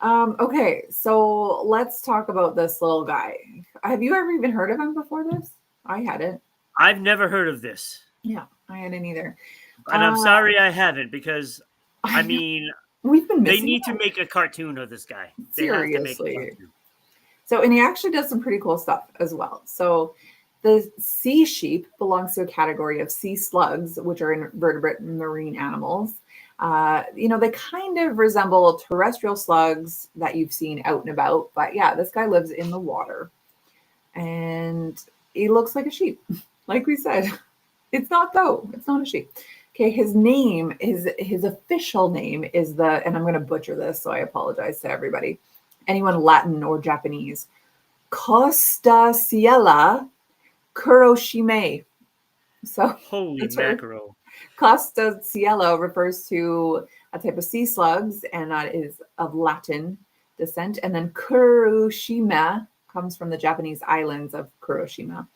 Okay, so let's talk about this little guy. Have you ever even heard of him before this? I hadn't. I've never heard of this. Yeah, I hadn't either. And I'm Uh, sorry I haven't because I I know mean we've been they missing need to out. make a cartoon of this guy. They have to make a Seriously. cartoon. So, and he actually does some pretty cool stuff as well. So, the sea sheep belongs to a category of sea slugs, which are invertebrate marine animals. They kind of resemble terrestrial slugs that you've seen out and about. But yeah, this guy lives in the water and he looks like a sheep, like we said. It's not, though. It's not a sheep. Okay, his official name is and I'm going to butcher this, so I apologize to everybody. Anyone Latin or Japanese. Costaciella kuroshime. So Holy that's her. mackerel. Costaciella refers to a type of sea slugs, and that is of Latin descent. And then Kuroshima comes from the Japanese islands of Kuroshima,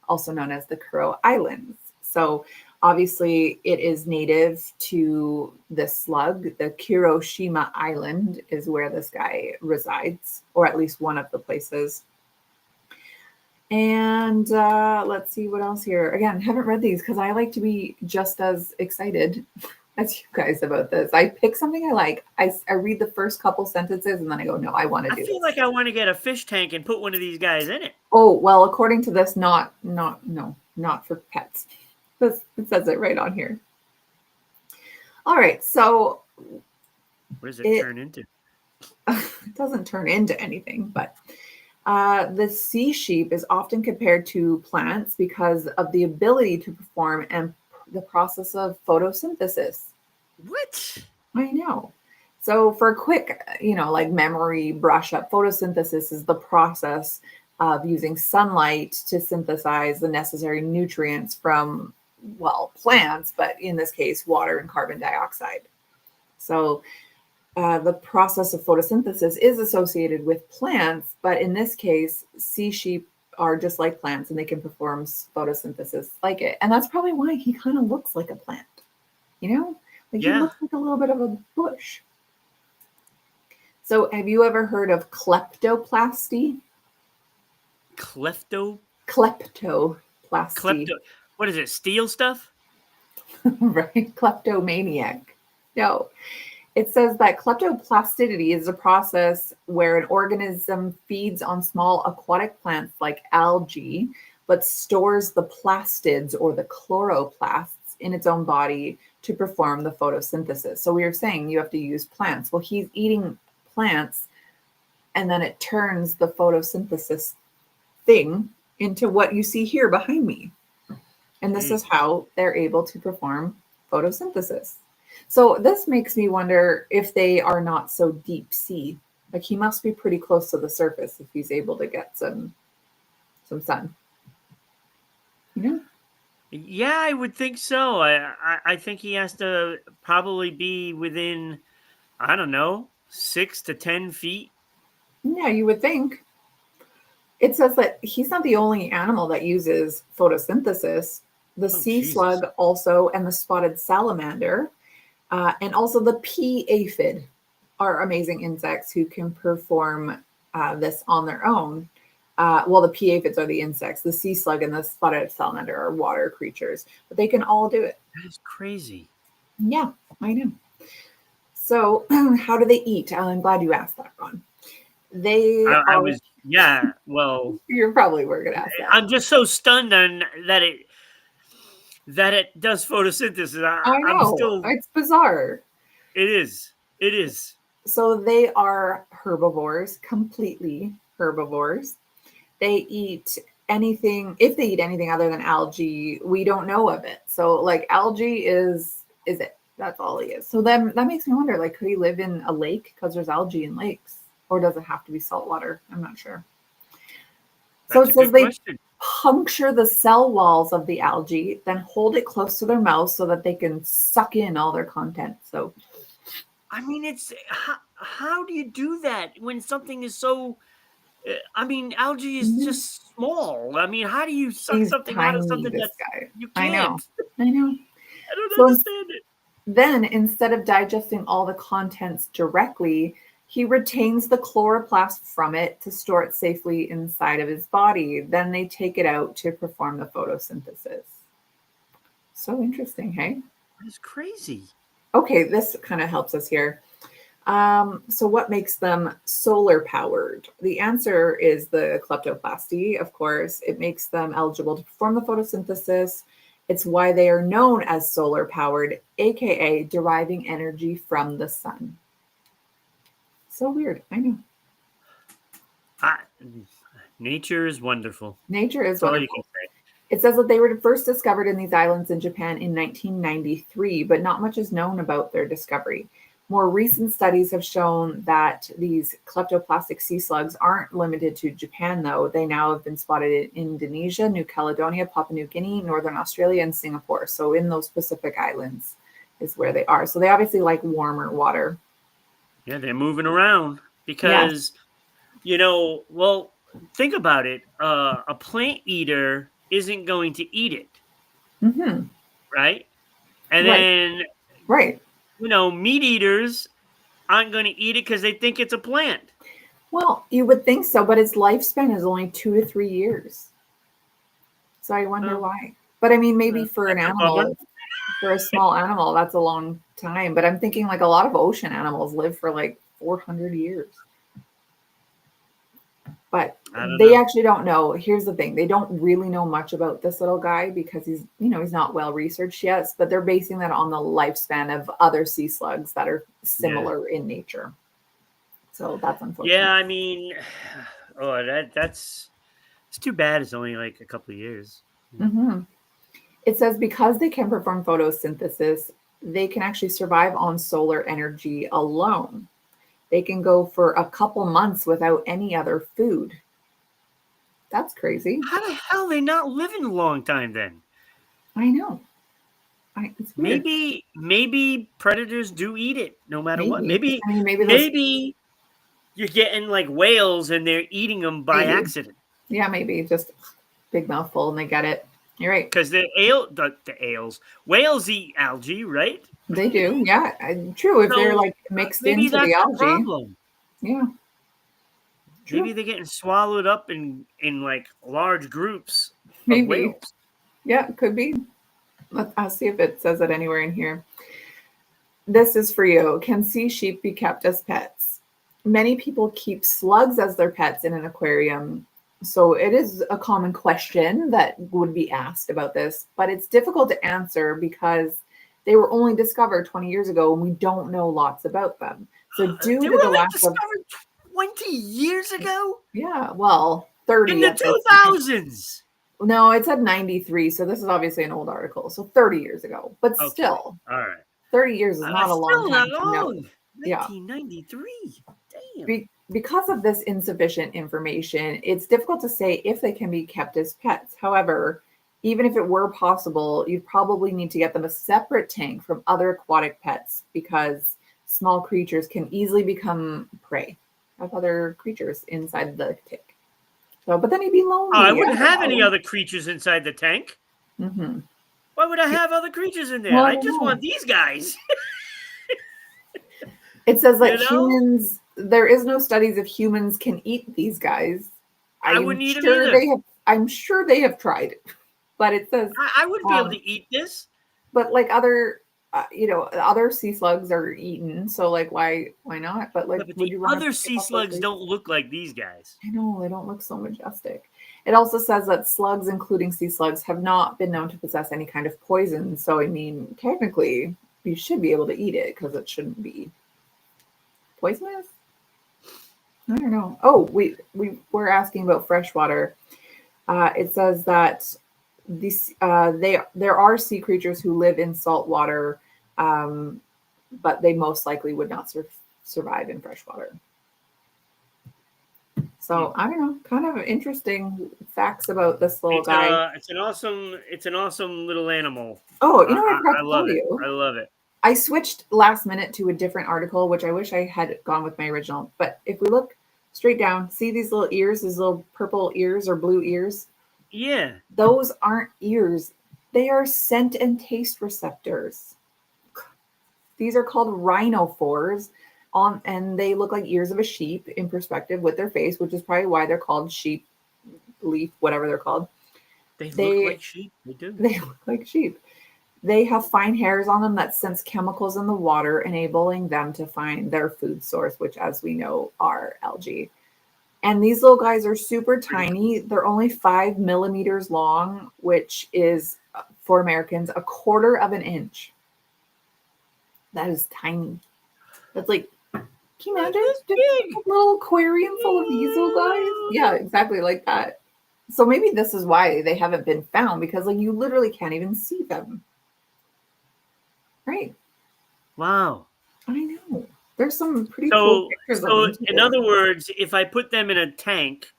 also known as the Kuro Islands. So obviously it is native to this slug. The Kuroshima Island is where this guy resides, or at least one of the places. And let's see what else here. Again, haven't read these because I like to be just as excited as you guys about this. I pick something I like. I read the first couple sentences and then I go, no, I want to I do feel this. like I want to get a fish tank and put one of these guys in it. Oh, well, according to this, not for pets. It says it right on here. All right, so What does it turn into? it doesn't turn into anything, but the sea sheep is often compared to plants because of the ability to perform and the process of photosynthesis. What? I know. So for a quick, like memory brush up, photosynthesis is the process of using sunlight to synthesize the necessary nutrients from, well, plants, but in this case, water and carbon dioxide. So the process of photosynthesis is associated with plants, but in this case, sea sheep are just like plants and they can perform photosynthesis like it. And that's probably why he kind of looks like a plant, like he Yeah. looks like a little bit of a bush. So have you ever heard of kleptoplasty? Kleptoplasty. What is it? Steal stuff? Right? Kleptomaniac. No. It says that kleptoplasticity is a process where an organism feeds on small aquatic plants like algae, but stores the plastids or the chloroplasts in its own body to perform the photosynthesis. So we were saying you have to use plants. Well, he's eating plants, and then it turns the photosynthesis thing into what you see here behind me. And this is how they're able to perform photosynthesis. So this makes me wonder if they are not so deep sea. Like he must be pretty close to the surface if he's able to get some sun. Yeah, I would think so. I think he has to probably be within, I don't know, 6 to 10 feet. Yeah, you would think. It says that he's not the only animal that uses photosynthesis. The Oh, sea Jesus. slug also, and the spotted salamander, and also the pea aphid are amazing insects who can perform this on their own. Well, the pea aphids are the insects. The sea slug and the spotted salamander are water creatures, but they can all do it. That is crazy. Yeah, I know. So, how do they eat? I'm glad you asked that, Ron. They I are, was, yeah, well, you're probably were going to ask that. I'm just so stunned on that it does photosynthesis. I I'm know. still, It's bizarre. it is. It is. So they are herbivores, completely herbivores. They eat anything, if they eat anything other than algae, we don't know of it. So like algae is it. That's all he is. So then that makes me wonder, like, could he live in a lake? Because there's algae in lakes. Or does it have to be salt water? I'm not sure. So That's it a says good they question. puncture the cell walls of the algae, then hold it close to their mouth so that they can suck in all their content. So I mean, it's how do you do that when something is so? I mean, algae is mhm, just small. I mean, how do you suck he's something out of tiny, something this that's guy. you I can't? know. I know. I don't So understand it. then, instead of digesting all the contents directly, he retains the chloroplast from it to store it safely inside of his body. Then they take it out to perform the photosynthesis. So interesting, hey? That's crazy. Okay, this kind of helps us here. So, what makes them solar powered? The answer is the kleptoplasty, of course. It makes them eligible to perform the photosynthesis. It's why they are known as solar powered, aka deriving energy from the sun. So weird. I know. I, nature is wonderful. Nature is That's all you can wonderful. say. It says that they were first discovered in these islands in Japan in 1993, but not much is known about their discovery. More recent studies have shown that these kleptoplastic sea slugs aren't limited to Japan, though. They now have been spotted in Indonesia, New Caledonia, Papua New Guinea, Northern Australia, and Singapore. So, in those Pacific islands is where they are. So, they obviously like warmer water. Yeah, they're moving around Yes. because well, think about it. A plant eater isn't going to eat it, Hmm. right? And Right. then Right. meat eaters aren't going to eat it because they think it's a plant. Well, you would think so, but its lifespan is only 2 to 3 years. So I wonder Well, why. But I mean, maybe for an that's a bummer. animal, for a small animal, that's a long time. But I'm thinking like a lot of ocean animals live for like 400 years. But I don't they know. actually don't know. Here's the thing. They don't really know much about this little guy because he's not well researched yet, but they're basing that on the lifespan of other sea slugs that are Yeah. similar in nature. So that's Yeah, unfortunate. I mean, oh, that's it's too bad. It's only like a couple of years. Hmm. It says because they can perform photosynthesis, they can actually survive on solar energy alone. They can go for a couple months without any other food. That's crazy. How the hell are they not living a long time then? I know. It's weird. Maybe predators do eat it no matter what. Maybe. Maybe I mean, maybe those, maybe you're getting like whales and they're eating them by maybe. accident Yeah, maybe just big mouthful and they get it. You're right. because the ales whales eat algae, right? They do. Yeah, true. If they're So like mixed maybe into the that's the algae. problem. Yeah, Maybe true. they're getting swallowed up in like large groups of Maybe. whales. Yeah, could be. I'll see if it says it anywhere in here. This is for you. Can sea sheep be kept as pets? Many people keep slugs as their pets in an aquarium. So it is a common question that would be asked about this, but it's difficult to answer because they were only discovered 20 years ago and we don't know lots about them. So They due were to the only lack of, discovered 20 years ago yeah, well, in 30 the at this. 2000s. No, it said 93. So this is obviously an old article. So 30 years ago, but Okay. still, All right. 30 years is not That's a long still not time to know. long. Yeah. 1993. Damn. Because of this insufficient information, it's difficult to say if they can be kept as pets. However, even if it were possible, you'd probably need to get them a separate tank from other aquatic pets because small creatures can easily become prey of other creatures inside the tank. So, but then he'd be Oh, I lonely. wouldn't have any other creatures inside the tank. Mm-hmm. Why would I have other creatures in there? Well, I I don't just know. want these guys. It says that You know? humans, there is no studies if humans can eat these guys. I I'm wouldn't eat them sure either. they have. I'm sure they have tried, but it says, I wouldn't be able to eat this. but like other, other sea slugs are eaten. So like, why not? But like, Yeah, but would the you want to other pick sea up those slugs things? don't look like these guys. I know they don't look so majestic. It also says that slugs, including sea slugs, have not been known to possess any kind of poison. So I mean, technically, you should be able to eat it because it shouldn't be poisonous. I don't know. Oh, we were asking about freshwater. It says that there are sea creatures who live in salt water, but they most likely would not survive in freshwater. So I don't know, kind of interesting facts about this little guy. It's an awesome little animal. Oh, you know what I forgot I to love tell it. you? I love it. I switched last minute to a different article, which I wish I had gone with my original. But if we look straight down, see these little ears, these little purple ears or blue ears? Yeah. Those aren't ears. They are scent and taste receptors. These are called rhinophores, and they look like ears of a sheep in perspective with their face, which is probably why they're called sheep leaf, whatever they're called. They look like sheep. They do. They look like sheep. They have fine hairs on them that sense chemicals in the water, enabling them to find their food source, which, as we know, are algae. And these little guys are super tiny. They're only 5 millimeters long, which is, for Americans, a quarter of an inch. That is tiny. That's like, can you imagine? Just a little aquarium full of these little guys? Yeah, exactly like that. So maybe this is why they haven't been found, because like you literally can't even see them. Right. Wow. I know. There's some pretty cool pictures of them too. In other words, if I put them in a tank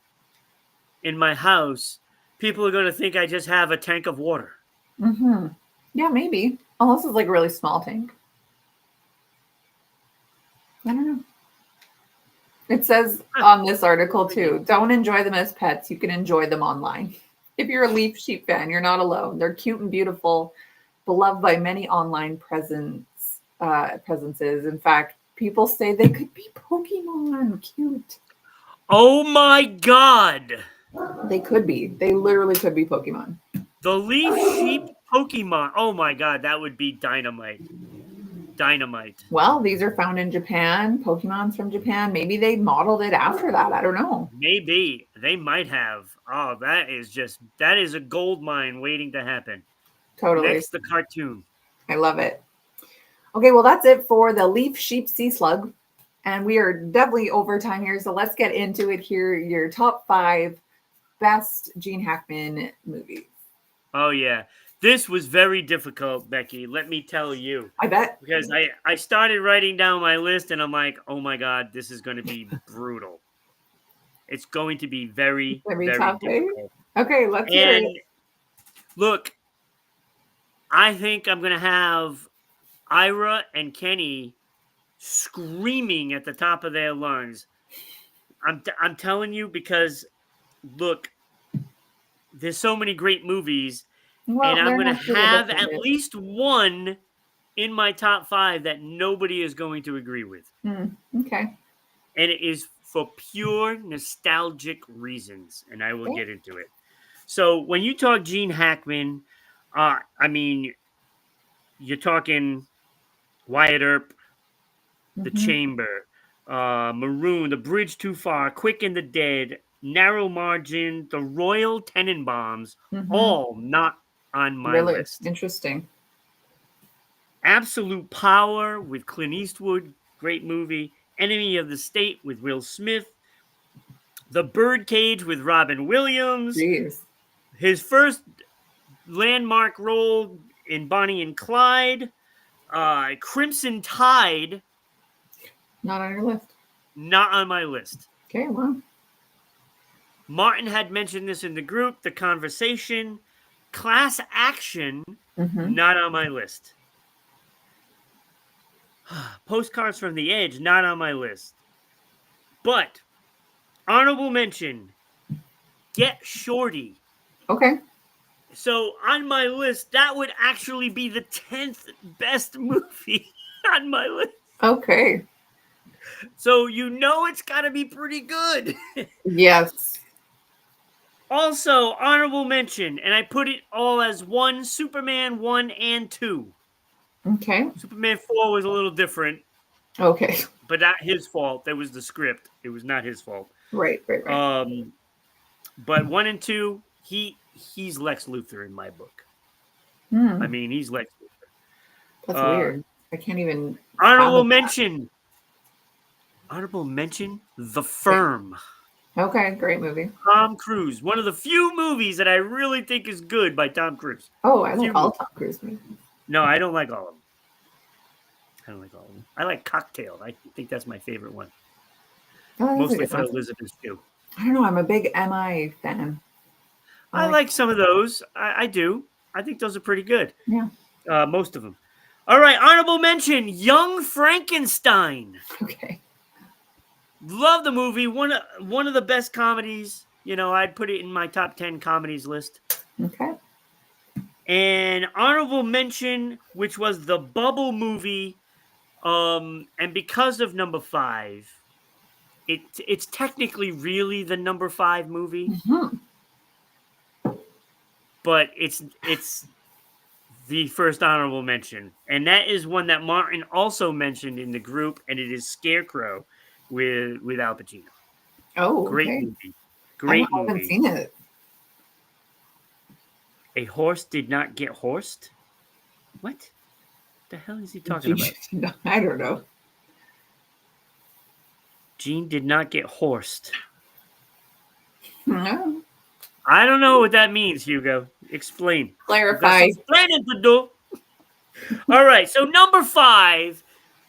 in my house, people are going to think I just have a tank of water. Mm-hmm. Yeah, maybe. Unless it's like a really small tank. I don't know. It says on this article too, don't enjoy them as pets. You can enjoy them online. If you're a leaf sheep fan, you're not alone. They're cute and beautiful, beloved by many online presences. In fact, people say they could be Pokemon. Cute. Oh my God. They could be. They literally could be Pokemon. The leaf sheep Pokemon. Oh my God, that would be dynamite. Dynamite. Well, these are found in Japan. Pokemon's from Japan. Maybe they modeled it after that. I don't know. Maybe they might have. Oh, that is a gold mine waiting to happen. Totally. Next, the cartoon. I love it. Okay, well, that's it for the leaf sheep sea slug. And we are definitely over time here. So let's get into it here. Your top 5 best Gene Hackman movies. Oh, yeah. This was very difficult, Becky. Let me tell you. I bet. Because I started writing down my list and I'm like, oh my God, this is going to be brutal. It's going to be very, very difficult. Okay, let's hear it. Look, I think I'm going to have Ira and Kenny screaming at the top of their lungs. I'm telling you, because look, there's so many great movies, and I'm going to have at least one in my top 5 that nobody is going to agree with. Okay. And it is for pure nostalgic reasons, and I will get into it. So when you talk Gene Hackman, I mean, you're talking Wyatt Earp, The Chamber, Maroon, The Bridge Too Far, Quick and the Dead, Narrow Margin, The Royal Tenenbaums, all not on my list. Interesting. Absolute Power with Clint Eastwood, great movie. Enemy of the State with Will Smith. The Birdcage with Robin Williams. Jeez. His first landmark role in Bonnie and Clyde. Crimson Tide. Not on your list. Not on my list. Okay, well. Martin had mentioned this in the group, The Conversation, Class Action, Mm-hmm. not on my list. Postcards from the Edge, not on my list. But honorable mention, Get Shorty. Okay. So on my list, that would actually be the 10th best movie on my list. Okay. So it's got to be pretty good. Yes. Also, honorable mention, and I put it all as 1, Superman 1 and 2. Okay. Superman 4 was a little different, Okay. but not his fault. That was the script. It was not his fault. Right. But 1 and 2, he's Lex Luthor in my book. Hmm. I mean, he's Lex Luthor. That's weird. I can't even. Honorable mention, The Firm. Okay, great movie. Tom Cruise. One of the few movies that I really think is good by Tom Cruise. Oh, I like all Tom Cruise movies. No, I don't like all of them. I like Cocktail. I think that's my favorite one. Oh, Mostly for Elizabeth Shue. I don't know. I'm a big MI fan. I like some of those. I do. I think those are pretty good. Yeah. Most of them. All right. Honorable mention, Young Frankenstein. Okay. Love the movie. One of the best comedies. I'd put it in my top 10 comedies list. Okay. And honorable mention, which was the Bubble movie. And because of number 5, it's technically really the number 5 movie. Mm-hmm. But it's the first honorable mention. And that is one that Martin also mentioned in the group, and it is Scarecrow with Al Pacino. Oh, great okay. movie. Great movie. I haven't seen it. A horse did not get horsed? What the hell is he talking about? I don't know. Gene did not get horsed. No. I don't know what that means, Hugo. Explain. Clarify. Explaining to do. All right, so number 5,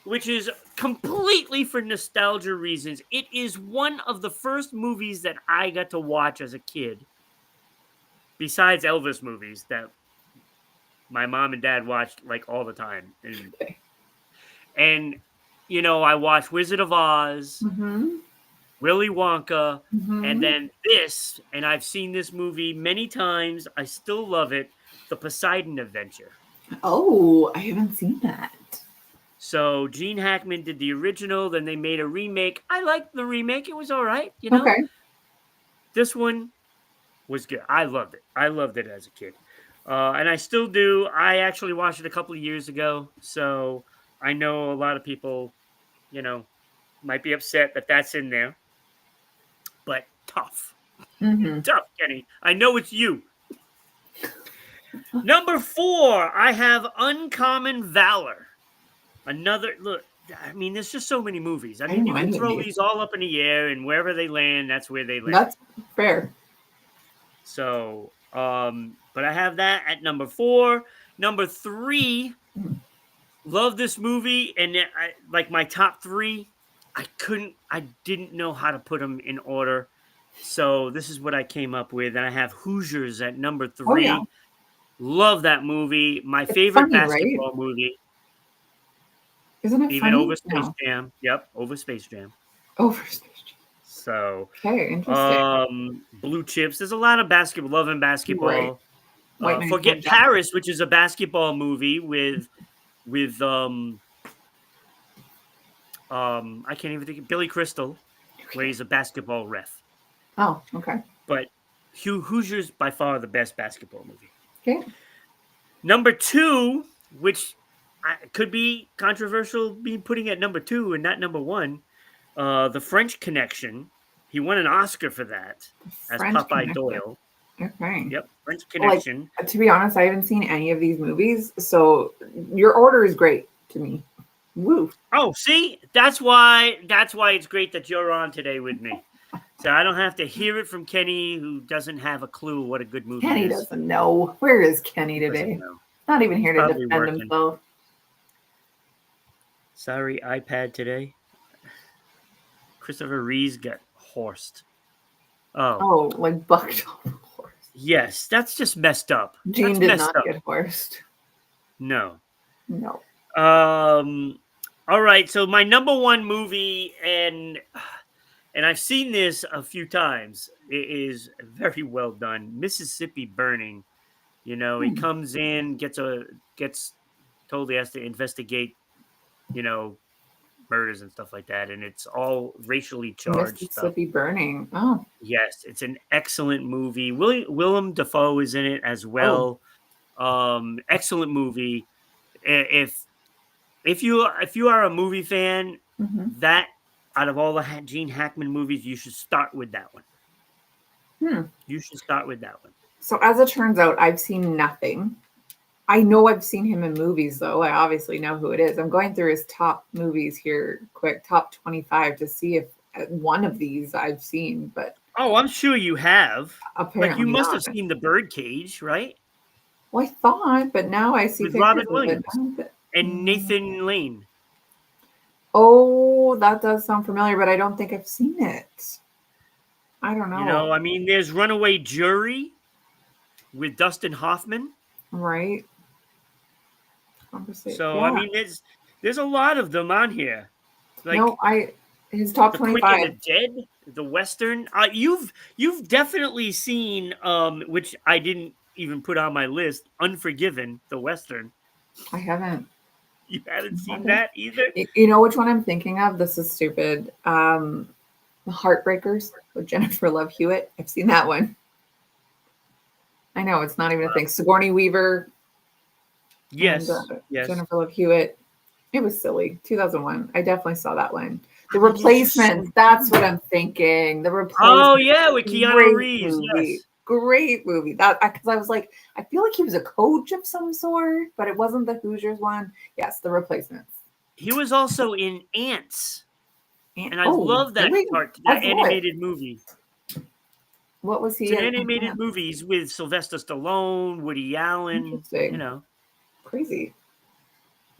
which is completely for nostalgia reasons. It is one of the first movies that I got to watch as a kid, besides Elvis movies that my mom and dad watched like all the time. And I watched Wizard of Oz, Mm-hmm. Willy Wonka, Mm-hmm. and then this, and I've seen this movie many times. I still love it, The Poseidon Adventure. Oh, I haven't seen that. So Gene Hackman did the original, then they made a remake. I liked the remake. It was all right, Okay. This one was good. I loved it. I loved it as a kid. And I still do. I actually watched it a couple of years ago. So I know a lot of people, might be upset that that's in there. But tough. Mm-hmm. Tough, Kenny. I know it's you. Number 4, I have Uncommon Valor. Look, I mean, there's just so many movies. I mean, you can throw these all up in the air, and wherever they land, that's where they land. That's fair. So, but I have that at number 4. Number 3, love this movie, and like my top 3, I didn't know how to put them in order. So this is what I came up with, and I have Hoosiers at number 3. Oh, yeah. Love that movie. My favorite basketball movie. Isn't it even funny? over Space Jam? Yep, over Space Jam. Over Space Jam. So, okay, interesting. Blue Chips. There's a lot of basketball. Love and basketball. Right. Forget Paris, which is a basketball movie with I can't even think of Billy Crystal, where he's a basketball ref. Oh, okay. But Hoosiers by far the best basketball movie. Okay. Number 2, which could be controversial, being putting at number 2 and not number 1. The French Connection. He won an Oscar for that as Popeye Doyle. Okay. Yep, French Connection. Like, to be honest, I haven't seen any of these movies, so your order is great to me. Woo. Oh, see, that's why it's great that you're on today with me. So I don't have to hear it from Kenny, who doesn't have a clue what a good movie Kenny is. Doesn't know. Where is Kenny today? Not even here to defend himself. Sorry, iPad today. Christopher Reeves got horsed. Oh, like bucked off a horse. Yes, that's just messed up. Gene That's did messed not up. get forced. No. No. All right. So my number one movie, and I've seen this a few times. It is very well done. Mississippi Burning. He Hmm. comes in, gets told he has to investigate, you know, murders and stuff like that, and it's all racially charged stuff. Mississippi Burning. Oh. Yes, it's an excellent movie. Willem Dafoe is in it as Oh. well. Excellent movie. If you are a movie fan, Hmm. that out of all the Gene Hackman movies, you should start with that one. Hmm. You should start with that one. So as it turns out, I've seen nothing. I know I've seen him in movies, though. I obviously know who it is. I'm going through his top movies here, quick, top 25, to see if one of these I've seen, but Oh, I'm sure you have. Like you apparently must not. have seen The Birdcage, right? Well, I thought, but now I see With pictures Robin of it. Williams and Mm. Nathan Lane. Oh, that does sound familiar, but I don't think I've seen it. I don't know. I mean, there's Runaway Jury with Dustin Hoffman. Right? Conversation. So I Yeah. mean, there's a lot of them on here. Like No, his top The Quick and the 25. Dead, the Western. You've definitely seen which I didn't even put on my list. Unforgiven, the Western. I haven't. You haven't I seen haven't. that either. You know which one I'm thinking of? This is stupid. The Heartbreakers with Jennifer Love Hewitt. I've seen that one. I know it's not even a thing. Sigourney Weaver and Yes, yes. Jennifer Love Hewitt. It was silly. 2001. I definitely saw that one. The I mean, there's just Replacements. That's what I'm thinking. The Oh Replacements. yeah, with Keanu Great Reeves. movie. Yes, Great movie. That because I was like, I feel like he was a coach of some sort, but it wasn't the Hoosiers one. Yes, The Replacements. he was also in Ants, and I Oh, love that really? that As what? animated movie. What was It's he an in? animated movie with Sylvester Stallone, Woody Allen. Interesting. Crazy.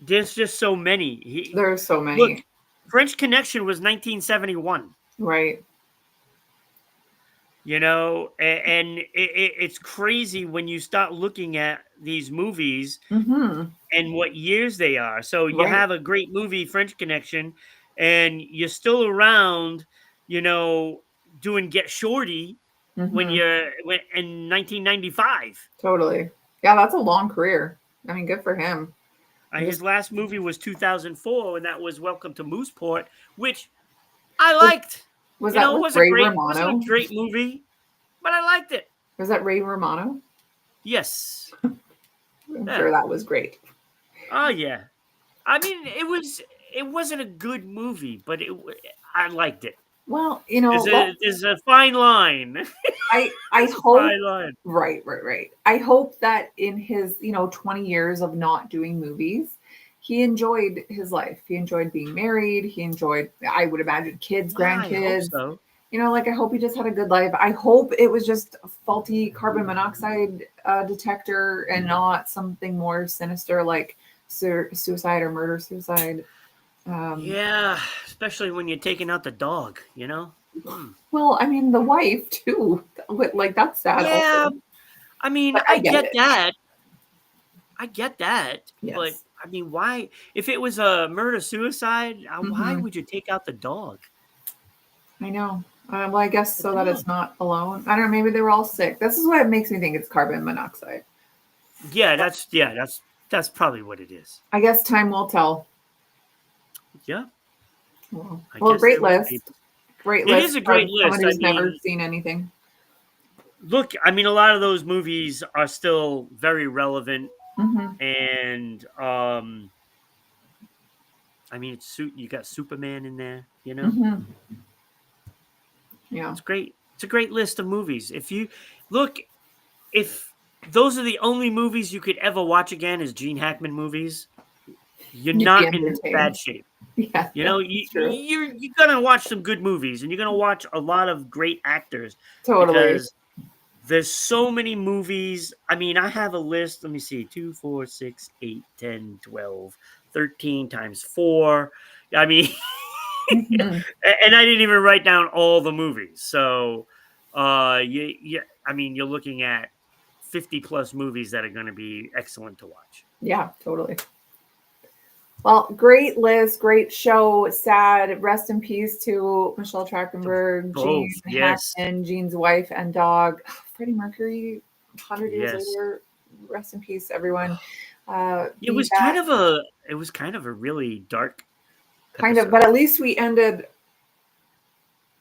There's just so many. There's so Look, many. French Connection was 1971. Right. And it's crazy when you start looking at these movies Mm-hmm. and what years they are. So you Right. have a great movie, French Connection, and you're still around, doing Get Shorty when Mm-hmm. you're in 1995. Totally. Yeah, that's a long career. I mean, good for him. His Just last movie was 2004, and that was Welcome to Mooseport, which I was, liked. was that It with wasn't Ray great. It wasn't a Romano? great movie, but I liked it. Was that Ray Romano? Yes. I'm Yeah. sure that was great. Oh yeah. I mean, it wasn't a good movie, but I liked it. Well, There's a fine line. I There's a hope fine line. right. I hope that in his 20 years of not doing movies, he enjoyed his life. He enjoyed being married. He enjoyed, I would imagine, kids, I hope grandkids. so. I hope he just had a good life. I hope it was just a faulty carbon monoxide detector and not something more sinister like suicide or murder suicide. Yeah, especially when you're taking out the dog. Hmm. Well, I mean, the wife too. Like that's sad. Yeah, Also, I mean, but I I get get it. that. I get that, but Yes. I mean, why? If it was a murder suicide, why Hmm. would you take out the dog? I know. Well, I guess The so that dog. it's not alone. I don't know. Maybe they were all sick. This is what it makes me think it's carbon monoxide. That's probably what it is. I guess time will tell. Yeah, I Well, guess great there will be. list. Great It is list a great from someone list. I who's never mean, seen anything. look, I mean, a lot of those movies are still very relevant, Hmm. and I mean, you got Superman in there. Hmm. Yeah. It's great. It's a great list of movies. If you look, if those are the only movies you could ever watch again as Gene Hackman movies, you're You'd be not in bad entertained. shape. Yeah, that's true. You're gonna watch some good movies, and you're gonna watch a lot of great actors Totally. because there's so many movies. I mean, I have a list. Let me see: 2, 4, 6, 8, 10, 12, 13 times 4. I mean, Hmm. and I didn't even write down all the movies. So, I mean, you're looking at 50 plus movies that are going to be excellent to watch. Yeah, totally. Well, great list, great show. Sad. Rest in peace to Michelle Trachtenberg, Gene Both, yes, Hackman, Gene's wife and dog. Freddie Mercury, 100 years yes. later. Rest in peace, everyone. It Be was back. kind of a really dark Kind of, episode. but at least we ended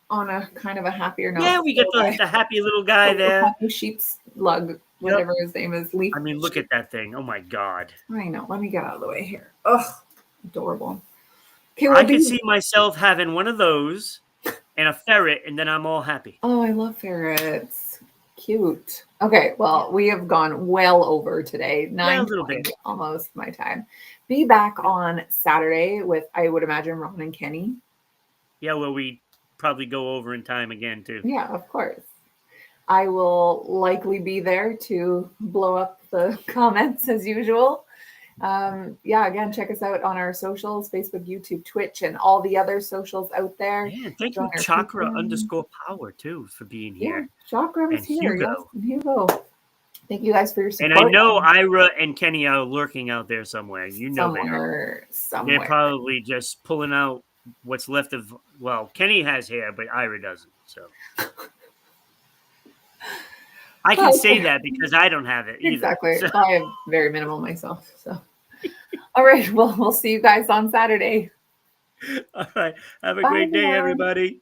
on a kind of a happier note. Yeah, we get the happy little guy there. Sheep's lug, Yep. whatever his name is. Leaf. I mean, look at that thing. Oh my God. I know. Let me get out of the way here. Ugh, adorable. Okay, I could see myself having one of those and a ferret, and then I'm all happy. Oh, I love ferrets. Cute. Okay, well, we have gone well over today. Yeah, a little bit. Almost my time. Be back on Saturday with, I would imagine, Ron and Kenny. Yeah, well, we probably go over in time again, too. Yeah, of course. I will likely be there to blow up the comments as usual. Yeah, again, check us out on our socials, Facebook, YouTube, Twitch, and all the other socials out there. Yeah, thank you, Chakra_Power, too, for being here. Yeah, Chakra was and here. Hugo. Yes, and Hugo. Thank you guys for your support. And I know Ira and Kenny are lurking out there somewhere. You know they are. Somewhere. They're probably just pulling out what's left of, well, Kenny has hair, but Ira doesn't, so. I can say that because I don't have it either. Exactly. So. I have very minimal myself. So, all right. Well, we'll see you guys on Saturday. All right. Have a great day, everybody.